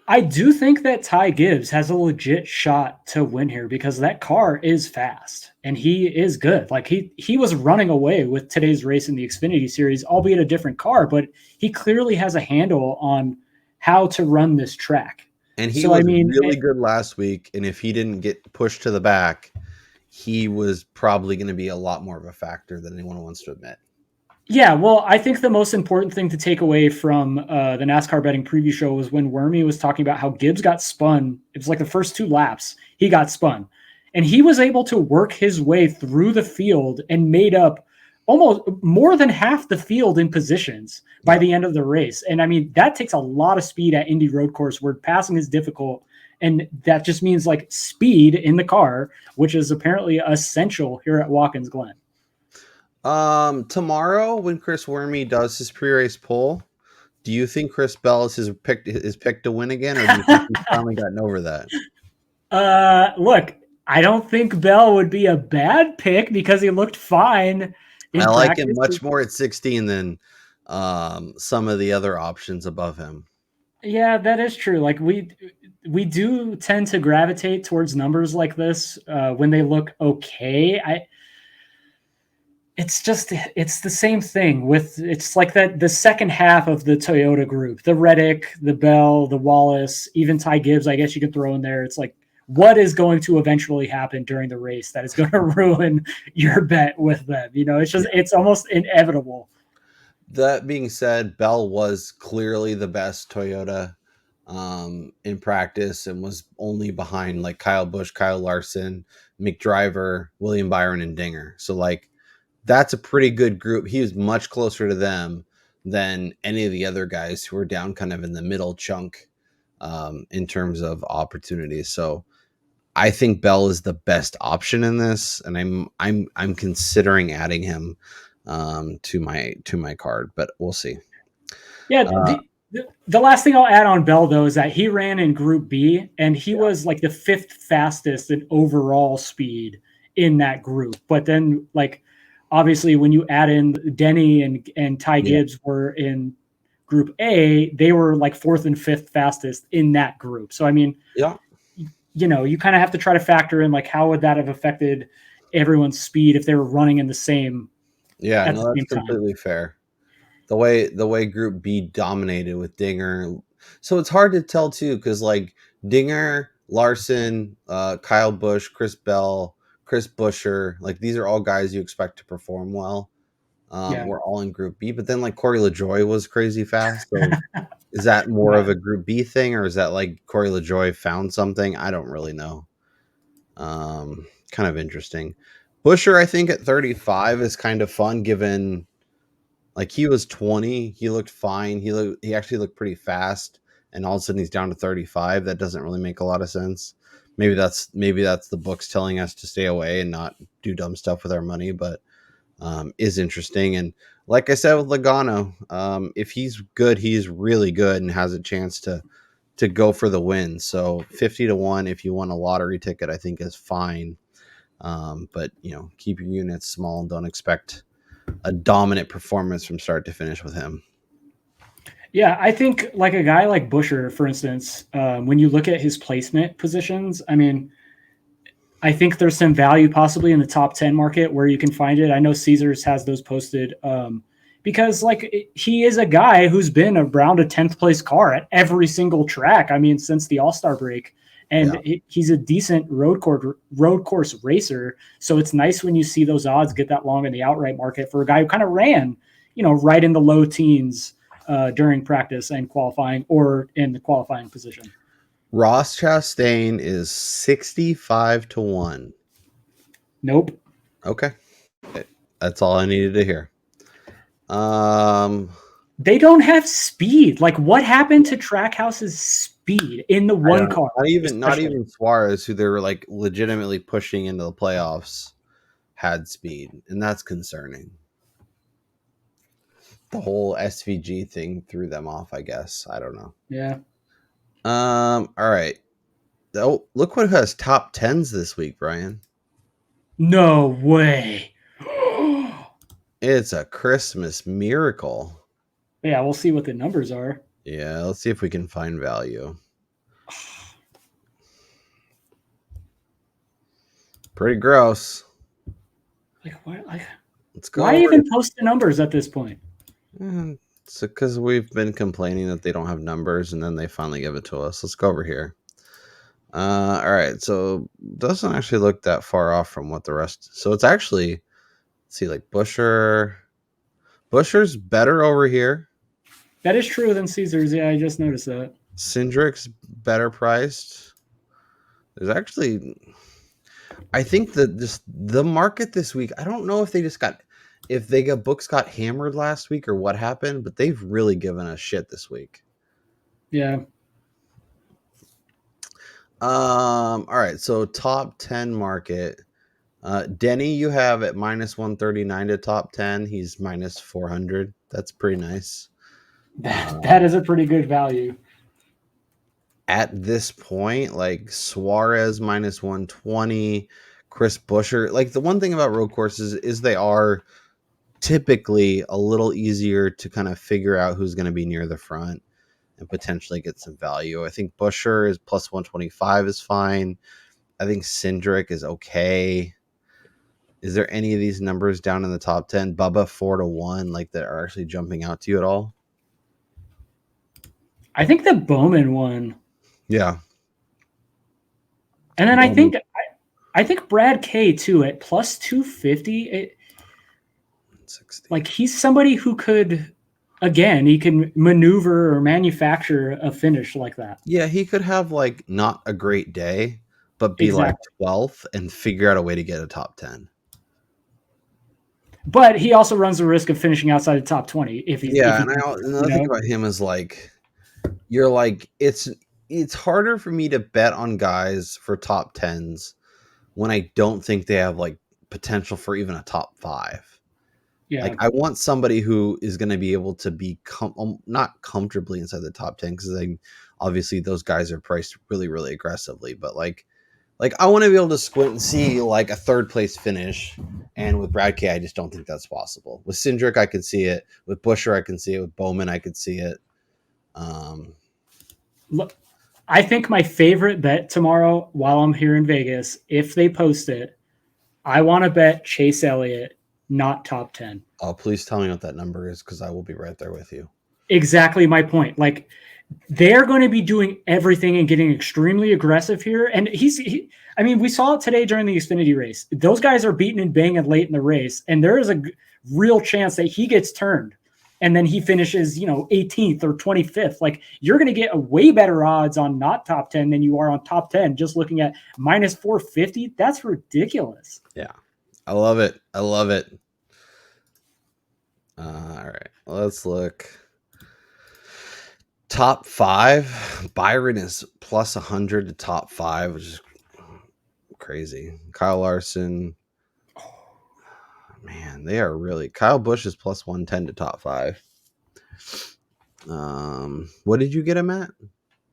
I do think that Ty Gibbs has a legit shot to win here because that car is fast and he is good. He was running away with today's race in the Xfinity Series, albeit a different car, but he clearly has a handle on how to run this track. And he was really good last week. And if he didn't get pushed to the back, he was probably going to be a lot more of a factor than anyone wants to admit. Yeah, well, I think the most important thing to take away from the NASCAR betting preview show was when Werme was talking about how Gibbs got spun. It was the first 2 laps, he got spun. And he was able to work his way through the field and made up almost more than half the field in positions by the end of the race. And that takes a lot of speed at Indy road course where passing is difficult. And that just means like speed in the car, which is apparently essential here at Watkins Glen. Tomorrow when Chris Werme does his pre-race poll, do you think Chris Bell is picked to win again, or do you think he's finally gotten over that? Look, I don't think Bell would be a bad pick because he looked fine. I like him much more at 16 than some of the other options above him. Yeah, that is true. Like we do tend to gravitate towards numbers like this when they look okay. It's the same thing with, it's like that the second half of the Toyota group, the Reddick, the Bell, the Wallace, even Ty Gibbs, I guess you could throw in there. It's like, what is going to eventually happen during the race that is going to ruin your bet with them? It's almost inevitable. That being said, Bell was clearly the best Toyota in practice and was only behind like Kyle Busch, Kyle Larson, McDriver, William Byron, and Dinger. So like, that's a pretty good group. He was much closer to them than any of the other guys who were down kind of in the middle chunk in terms of opportunities. So I think Bell is the best option in this, and I'm considering adding him to my card, but we'll see. Yeah, the last thing I'll add on Bell though is that he ran in Group B, and he was like the 5th fastest in overall speed in that group. But then like, obviously, when you add in Denny and Ty Gibbs were in Group A, they were like 4th and 5th fastest in that group. So, I mean, you kind of have to try to factor in like, how would that have affected everyone's speed if they were running in the same? Yeah, no, that's completely fair. The way Group B dominated with Dinger, so it's hard to tell too, because like Dinger, Larson, Kyle Busch, Chris Bell, Chris Buescher, like these are all guys you expect to perform well. We're all in Group B, but then like Corey LaJoie was crazy fast. So is that more of a Group B thing, or is that like Corey LaJoie found something? I don't really know. Kind of interesting. Buescher, I think at 35 is kind of fun, given like he was 20, he looked fine. He actually looked pretty fast, and all of a sudden he's down to 35. That doesn't really make a lot of sense. Maybe that's the books telling us to stay away and not do dumb stuff with our money, but is interesting. And like I said with Logano, if he's good, he's really good and has a chance to go for the win. So 50-1, if you want a lottery ticket, I think is fine. But keep your units small and don't expect a dominant performance from start to finish with him. Yeah, I think like a guy like Buescher, for instance, when you look at his placement positions, I mean, I think there's some value possibly in the top 10 market where you can find it. I know Caesars has those posted because like he is a guy who's been around a 10th place car at every single track. I mean, since the All-Star break, and he's a decent road course racer. So it's nice when you see those odds get that long in the outright market for a guy who kind of ran, right in the low teens during practice and qualifying, or in the qualifying position. Ross Chastain is 65-1. Nope. Okay. That's all I needed to hear. They don't have speed. Like, what happened to Trackhouse's speed in the one car? Not even Suarez, who they were like legitimately pushing into the playoffs, had speed, and that's concerning. The whole SVG thing threw them off, I guess. I don't know. Yeah. All right. Oh, look what has top 10s this week, Brian. No way. It's a Christmas miracle. Yeah, we'll see what the numbers are. Yeah, let's see if we can find value. Pretty gross. Like, what? Let's go. Why even post the numbers at this point? It's because we've been complaining that they don't have numbers, and then they finally give it to us. Let's go over here. All right, so doesn't actually look that far off from what the rest. So it's actually, let's see, like Buescher's better over here. That is true than Caesars. Yeah, I just noticed that. Cindric's better priced. There's actually, I think that the market this week, I don't know if books got hammered last week or what happened, but they've really given us shit this week. Yeah. All right. So top 10 market. Denny, you have at minus 139 to top 10. He's minus 400. That's pretty nice. That is a pretty good value. At this point, like Suarez minus 120, Chris Buescher. Like the one thing about road courses is they are typically a little easier to kind of figure out who's going to be near the front and potentially get some value. I think Buescher is plus 125 is fine. I think Cindric is okay. Is there any of these numbers down in the top 10? Bubba 4-1, like that are actually jumping out to you at all? I think the Bowman one. Yeah. And then I think Brad K too at plus 250. Like he's somebody who could, again, he can maneuver or manufacture a finish like that. Yeah, he could have like not a great day, but be like 12th and figure out a way to get a top 10. But he also runs the risk of finishing outside the top 20 if he's another thing about him is like you're like it's harder for me to bet on guys for top 10s when I don't think they have like potential for even a top 5. Yeah. Like I want somebody who is going to be able to be not comfortably inside the top 10 because obviously those guys are priced really, really aggressively. But like I want to be able to squint and see like a third place finish. And with Brad K, I just don't think that's possible. With Cindric, I could see it. With Buescher, I can see it. With Bowman, I could see it. Look, I think my favorite bet tomorrow while I'm here in Vegas, if they post it, I want to bet Chase Elliott, not top 10. Oh, please tell me what that number is because I will be right there with you. Exactly my point. Like they're going to be doing everything and getting extremely aggressive here. And I mean, we saw it today during the Xfinity race. Those guys are beating and banging late in the race. And there is a real chance that he gets turned and then he finishes, 18th or 25th. Like you're going to get a way better odds on not top 10 than you are on top 10. Just looking at minus 450. That's ridiculous. Yeah. I love it. All right. Let's look. Top 5. Byron is plus 100 to top 5, which is crazy. Kyle Larson. Man, they are really. Kyle Busch is plus 110 to top 5. What did you get him at?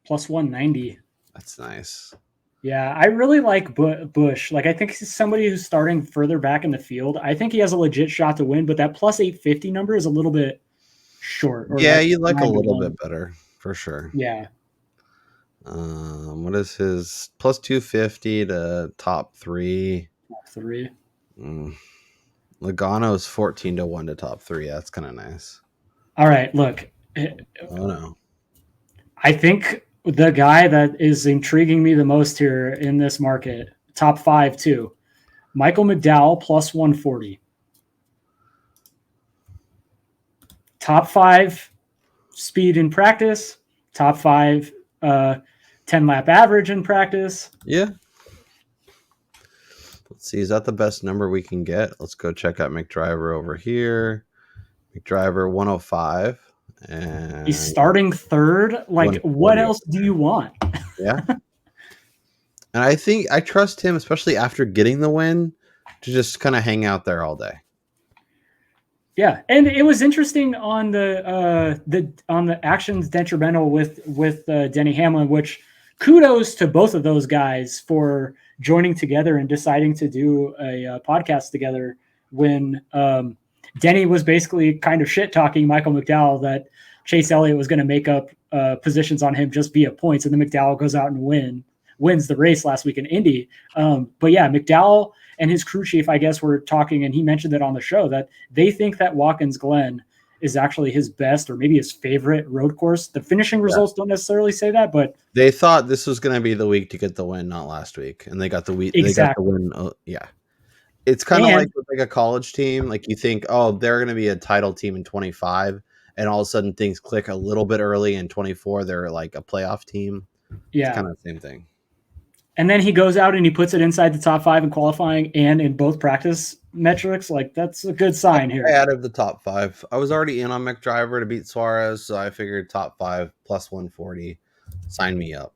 Plus 190. That's nice. Yeah, I really like Busch. Like, I think he's somebody who's starting further back in the field. I think he has a legit shot to win, but that plus 850 number is a little bit short. Yeah, you'd like a little bit better for sure. Yeah. What is his plus 250 to top 3? Top 3. Logano's 14-1 to top 3. That's kind of nice. All right, look. Oh no. I think the guy that is intriguing me the most here in this market, top 5 too, Michael McDowell plus 140. Top 5 speed in practice, top 5 10-lap average in practice. Yeah. Let's see. Is that the best number we can get? Let's go check out McDriver over here. McDriver 105. And he's starting third. Like, what else do you want? Yeah. And I think I trust him, especially after getting the win, to just kind of hang out there all day. Yeah, and it was interesting on the actions detrimental with Denny Hamlin, which kudos to both of those guys for joining together and deciding to do a podcast together when Denny was basically kind of shit talking Michael McDowell that Chase Elliott was going to make up positions on him just via points, and then McDowell goes out and wins the race last week in Indy. But yeah, McDowell and his crew chief, I guess, were talking, and he mentioned it on the show that they think that Watkins Glen is actually his best or maybe his favorite road course. The finishing results don't necessarily say that, but they thought this was going to be the week to get the win, not last week, and they got the week. Exactly. They got the win. Yeah, it's kind of like with like a college team. Like you think, oh, they're going to be a title team in 25, and all of a sudden things click a little bit early in 24. They're like a playoff team. Yeah, it's kind of the same thing. And then he goes out and he puts it inside the top 5 in qualifying and in both practice metrics. Like, that's a good sign here. I added the top 5. I was already in on McDriver to beat Suarez, so I figured top 5 plus 140. Sign me up.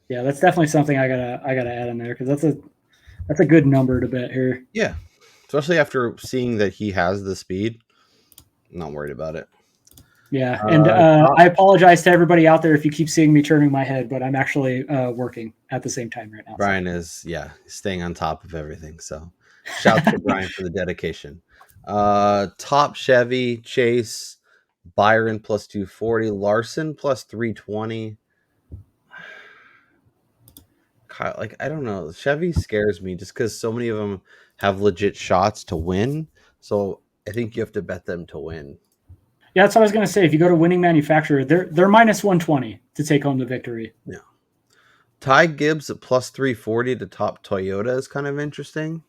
Yeah, that's definitely something I gotta add in there because that's a good number to bet here. Yeah, especially after seeing that he has the speed. I'm not worried about it. Yeah, and I apologize to everybody out there if you keep seeing me turning my head, but I'm actually working at the same time right now. Brian is staying on top of everything. So shouts to Brian for the dedication. Top Chevy, Chase, Byron plus 240, Larson plus 320. Like, I don't know. Chevy scares me just because so many of them have legit shots to win. So I think you have to bet them to win. Yeah, that's what I was gonna say. If you go to winning manufacturer, they're minus 120 to take home the victory. Yeah. Ty Gibbs at plus 340 to top Toyota is kind of interesting.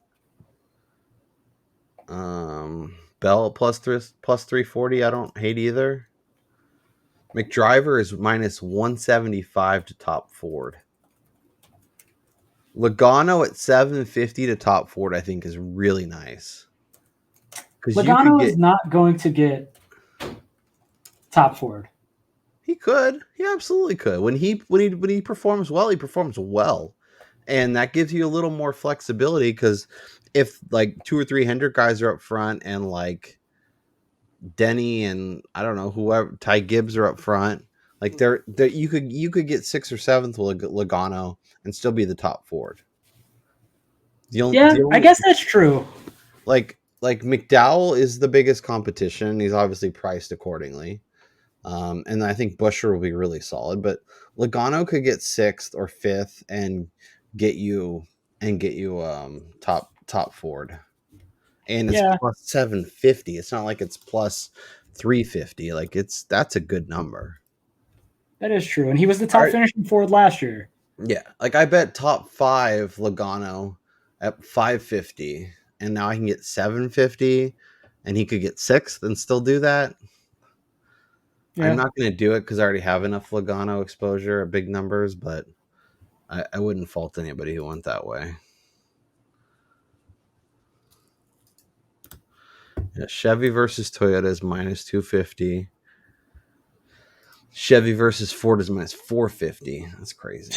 Bell plus 340. I don't hate either. McDriver is minus 175 to top Ford. Logano at 750 to top Ford, I think, is really nice. Logano is not going to get top Ford. He could. He absolutely could. When he performs well, he performs well. And that gives you a little more flexibility because if like 2 or 3 Hendrick guys are up front and like Denny and I don't know whoever Ty Gibbs are up front, like they're you could get 6th or 7th with Logano and still be the top Ford. I guess that's true. Like McDowell is the biggest competition. He's obviously priced accordingly. And I think Buescher will be really solid, but Logano could get 6th or 5th and get you top Ford. And it's plus 750. It's not like it's plus 350. Like that's a good number. That is true. And he was the top finishing Ford last year. Yeah. Like I bet top 5 Logano at 550 and now I can get 750 and he could get 6th and still do that. Yeah. I'm not going to do it because I already have enough Logano exposure at big numbers, but I wouldn't fault anybody who went that way. Yeah, Chevy versus Toyota is minus 250. Chevy versus Ford is minus 450. That's crazy.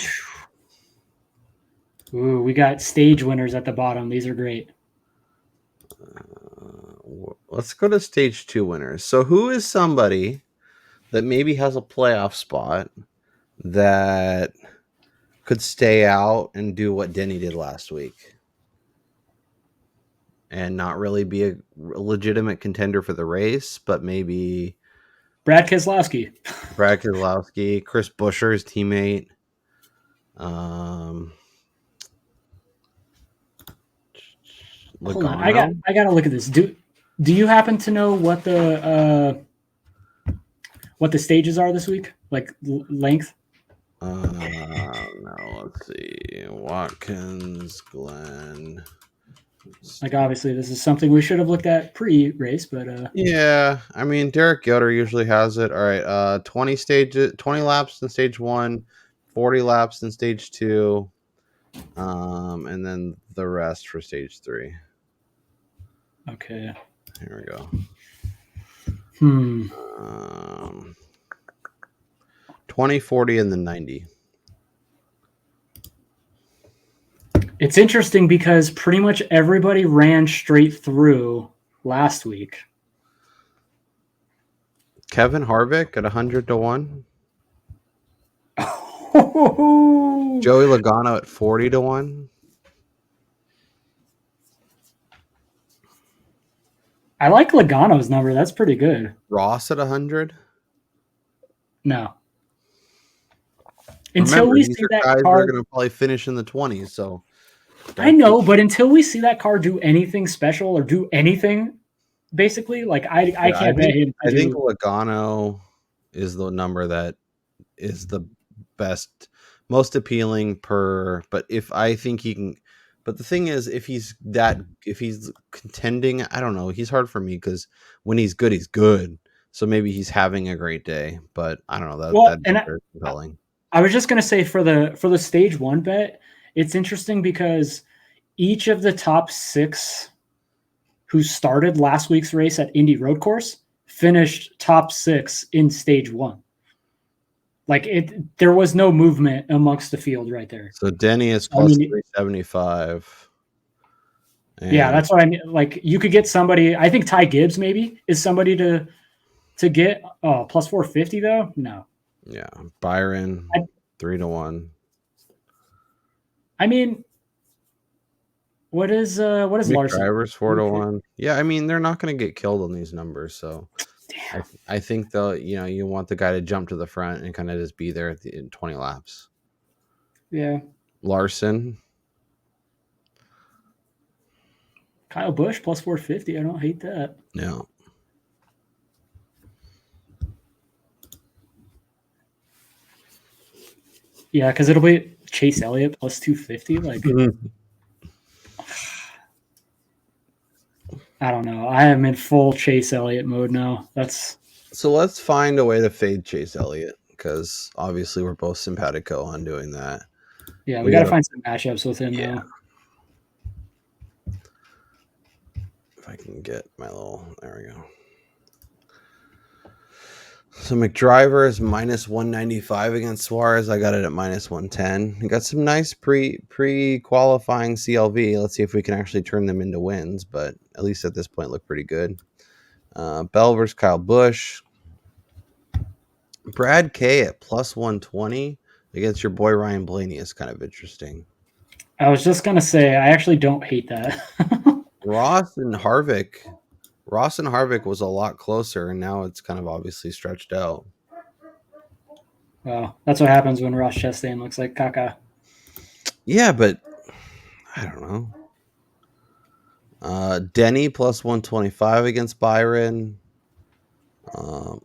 Ooh, we got stage winners at the bottom. These are great. Let's go to stage 2 winners. So who is somebody that maybe has a playoff spot that could stay out and do what Denny did last week and not really be a legitimate contender for the race, but maybe Brad Keselowski, Chris Buescher's teammate. Hold on, I gotta look at this. Do you happen to know what the stages are this week? Like length? No, let's see. Watkins Glen. Like obviously this is something we should have looked at pre-race, but yeah, I mean Derek Yoder usually has it. All right, 20 laps in stage 1, 40 laps in stage 2, and then the rest for stage 3. Okay. Here we go. 20, 40, and then 90. It's interesting because pretty much everybody ran straight through last week. Kevin Harvick at 100 to 1. Joey Logano at 40 to 1. I like Logano's number. That's pretty good. Ross at 100. No. Until we see that guys car, are going to probably finish in the 20s. So I know, but until we see that car do anything special or do anything, basically, like I can't bet him. I think Logano is the number that is the best, most appealing per. But if I think he can, but the thing is, if he's contending, I don't know. He's hard for me because when he's good, he's good. So maybe he's having a great day, but I don't know. That's very compelling. I was just gonna say for the stage 1 bet, it's interesting because each of the top 6 who started last week's race at Indy Road Course finished top 6 in stage 1. Like there was no movement amongst the field right there. So Denny is plus 375. Yeah, that's what I mean. Like you could get somebody. I think Ty Gibbs maybe is somebody to get. Oh, plus 450 though. No. Yeah, Byron 3-1. I mean, what is Larson? Drivers 4-1. Yeah, I mean they're not going to get killed on these numbers, so I think though you want the guy to jump to the front and kind of just be there in 20 laps. Yeah, Larson, Kyle Busch plus 450. I don't hate that. No. Yeah, because it'll be Chase Elliott plus 250. Like, I don't know. I am in full Chase Elliott mode now. So let's find a way to fade Chase Elliott because obviously we're both simpatico on doing that. Yeah, we got to find some matchups with him now. If I can get my there we go. So McDriver is minus 195 against Suarez. I got it at minus 110. We got some nice pre-qualifying CLV. Let's see if we can actually turn them into wins, but at least at this point look pretty good. Bell versus Kyle Busch. Brad K at plus 120 against your boy Ryan Blaney is kind of interesting. I was just going to say, I actually don't hate that. Ross and Harvick was a lot closer, and now it's kind of obviously stretched out. Well, that's what happens when Ross Chastain looks like caca. Yeah, but I don't know. Denny plus 125 against Byron.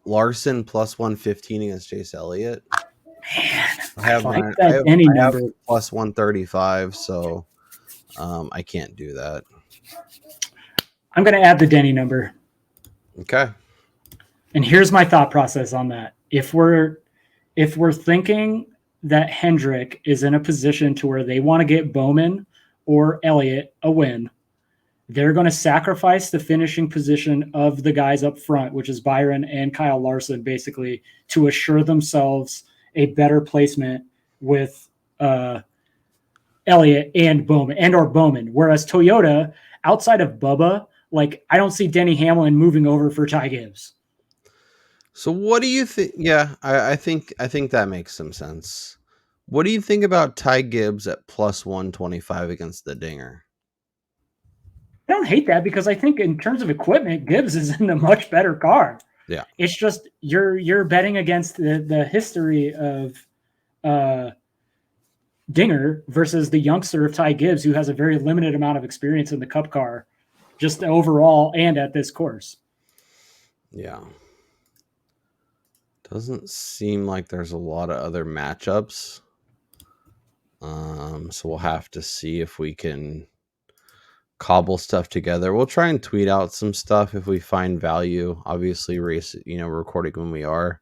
Larson plus 115 against Chase Elliott. Man, I have plus 135, so I can't do that. I'm going to add the Denny number. Okay. And here's my thought process on that. If we're thinking that Hendrick is in a position to where they want to get Bowman or Elliott a win, they're going to sacrifice the finishing position of the guys up front, which is Byron and Kyle Larson, basically, to assure themselves a better placement with Elliott and Bowman or Bowman. Whereas Toyota, outside of Bubba, like I don't see Denny Hamlin moving over for Ty Gibbs. So what do you think? Yeah, I think that makes some sense. What do you think about Ty Gibbs at plus 125 against the Dinger? I don't hate that because I think in terms of equipment, Gibbs is in a much better car. Yeah. It's just you're betting against the history of Dinger versus the youngster of Ty Gibbs, who has a very limited amount of experience in the Cup car, just overall and at this course. Yeah. Doesn't seem like there's a lot of other matchups. So we'll have to see if we can cobble stuff together. We'll try and tweet out some stuff if we find value. Obviously, recording when we are.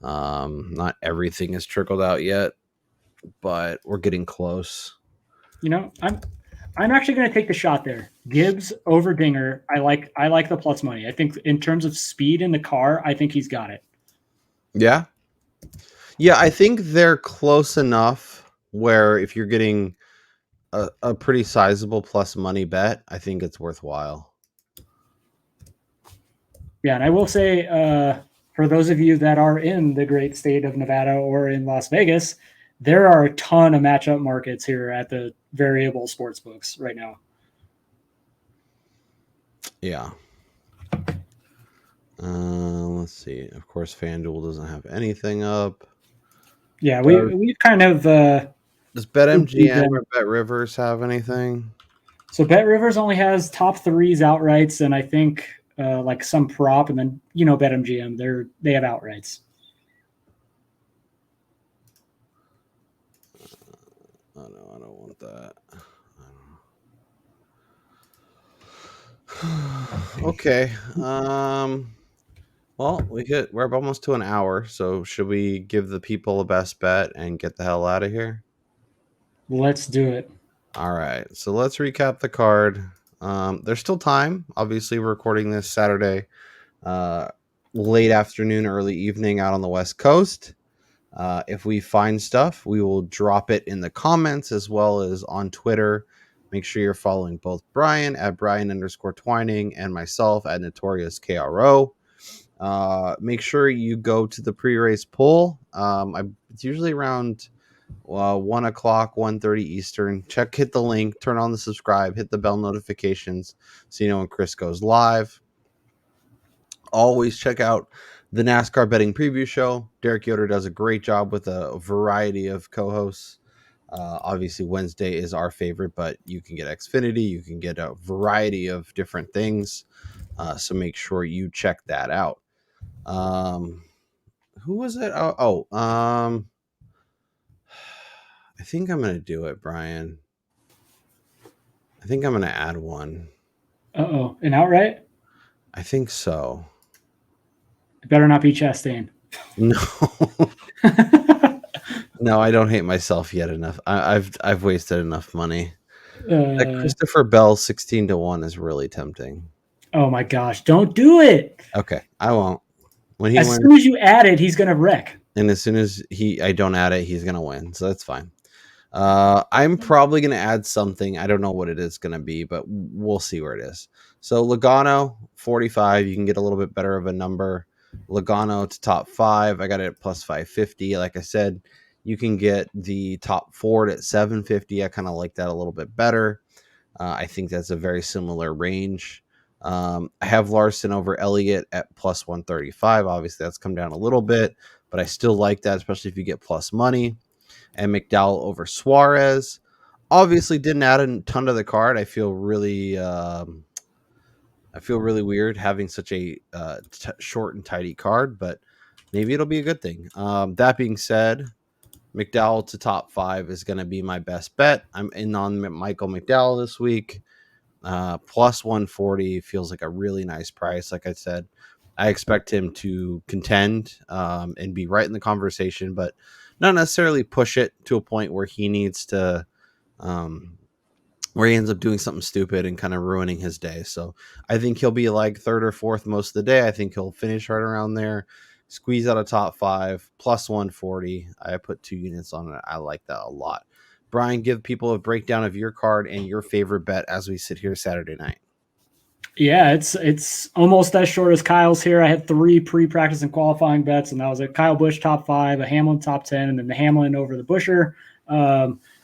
Not everything is trickled out yet, but we're getting close. I'm actually going to take the shot there. Gibbs over Dinger. I like the plus money. I think in terms of speed in the car, I think he's got it. Yeah. Yeah, I think they're close enough where if you're getting a pretty sizable plus money bet, I think it's worthwhile. Yeah, and I will say, for those of you that are in the great state of Nevada or in Las Vegas, there are a ton of matchup markets here at the variable sports books right now. Yeah. Let's see. Of course, FanDuel doesn't have anything up. Yeah, we've kind of... does BetMGM or BetRivers have anything? So BetRivers only has top threes outrights, and I think like some prop, and then BetMGM they have outrights. Oh no, I don't want that. Okay. Well, we're almost to an hour, so should we give the people a best bet and get the hell out of here? Let's do it. All right, so let's recap the card. There's still time. Obviously, we're recording this Saturday, late afternoon, early evening out on the West Coast. If we find stuff, we will drop it in the comments as well as on Twitter. Make sure you're following both Brian at Brian_Twining and myself at Notorious KRO. Make sure you go to the pre-race poll. It's usually around 1 o'clock, 1:30 Eastern. Hit the link, turn on the subscribe, hit the bell notifications so you know when Chris goes live. Always check out the NASCAR betting preview show. Derek Yoder does a great job with a variety of co-hosts. Obviously, Wednesday is our favorite, but you can get Xfinity. You can get a variety of different things. So make sure you check that out. Who was it? I think I'm going to do it, Brian. I think I'm going to add one. An outright? I think so. It better not be Chastain. No. No, I don't hate myself yet enough. I've wasted enough money. That Christopher Bell 16-1 is really tempting. Oh my gosh! Don't do it. Okay, I won't. When as soon as you add it, he's gonna wreck. And as soon as I don't add it, he's gonna win. So that's fine. I'm probably gonna add something. I don't know what it is gonna be, but we'll see where it is. So Logano 45. You can get a little bit better of a number. Logano to top 5. I got it at plus 550. Like I said, you can get the top Ford at 750. I kind of like that a little bit better. I think that's a very similar range. I have Larson over Elliott at plus 135. Obviously, that's come down a little bit, but I still like that, especially if you get plus money. And McDowell over Suarez. Obviously, didn't add a ton to the card. I feel really weird having such a short and tidy card, but maybe it'll be a good thing. That being said, McDowell to top 5 is going to be my best bet. I'm in on Michael McDowell this week. Plus 140 feels like a really nice price. Like I said, I expect him to contend and be right in the conversation, but not necessarily push it to a point where he needs to where he ends up doing something stupid and kind of ruining his day. So I think he'll be like 3rd or 4th most of the day. I think he'll finish right around there, squeeze out a top 5, plus 140. I put 2 units on it. I like that a lot. Brian, give people a breakdown of your card and your favorite bet as we sit here Saturday night. Yeah, it's almost as short as Kyle's here. I had 3 pre-practice and qualifying bets, and that was a Kyle Busch top 5, a Hamlin top 10, and then the Hamlin over the Buescher.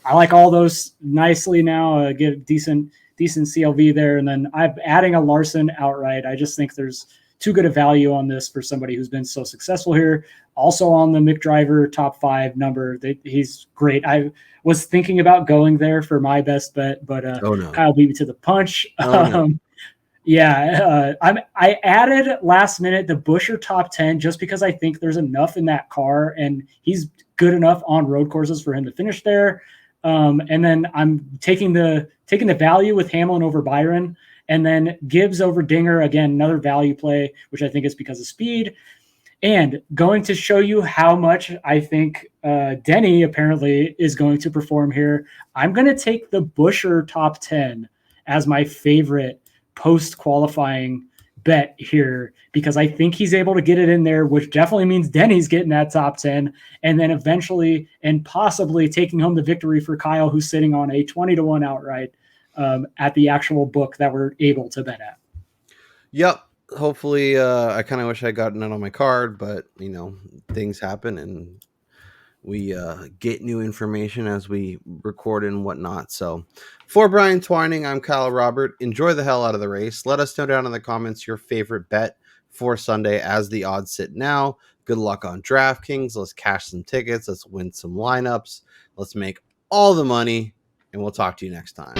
I like all those nicely now. Get decent CLV there, and then I'm adding a Larson outright. I just think there's too good a value on this for somebody who's been so successful here. Also on the McDriver top 5 number, he's great. I was thinking about going there for my best bet, but Kyle beat me to the punch. I added last minute the Buescher top 10 just because I think there's enough in that car, and he's good enough on road courses for him to finish there. And then I'm taking the value with Hamlin over Byron, and then Gibbs over Dinger. Again, another value play, which I think is because of speed. And going to show you how much I think Denny apparently is going to perform here. I'm going to take the Buescher top 10 as my favorite post-qualifying bet here because I think he's able to get it in there, which definitely means Denny's getting that top 10 and then eventually and possibly taking home the victory for Kyle, who's sitting on a 20-1 outright at the actual book that we're able to bet at. Yep. Hopefully, I kind of wish I gotten it on my card, but things happen and we get new information as we record and whatnot. So for Brian Twining, I'm Kyle Robert. Enjoy the hell out of the race. Let us know down in the comments your favorite bet for Sunday as the odds sit now. Good luck on DraftKings. Let's cash some tickets. Let's win some lineups. Let's make all the money, and we'll talk to you next time.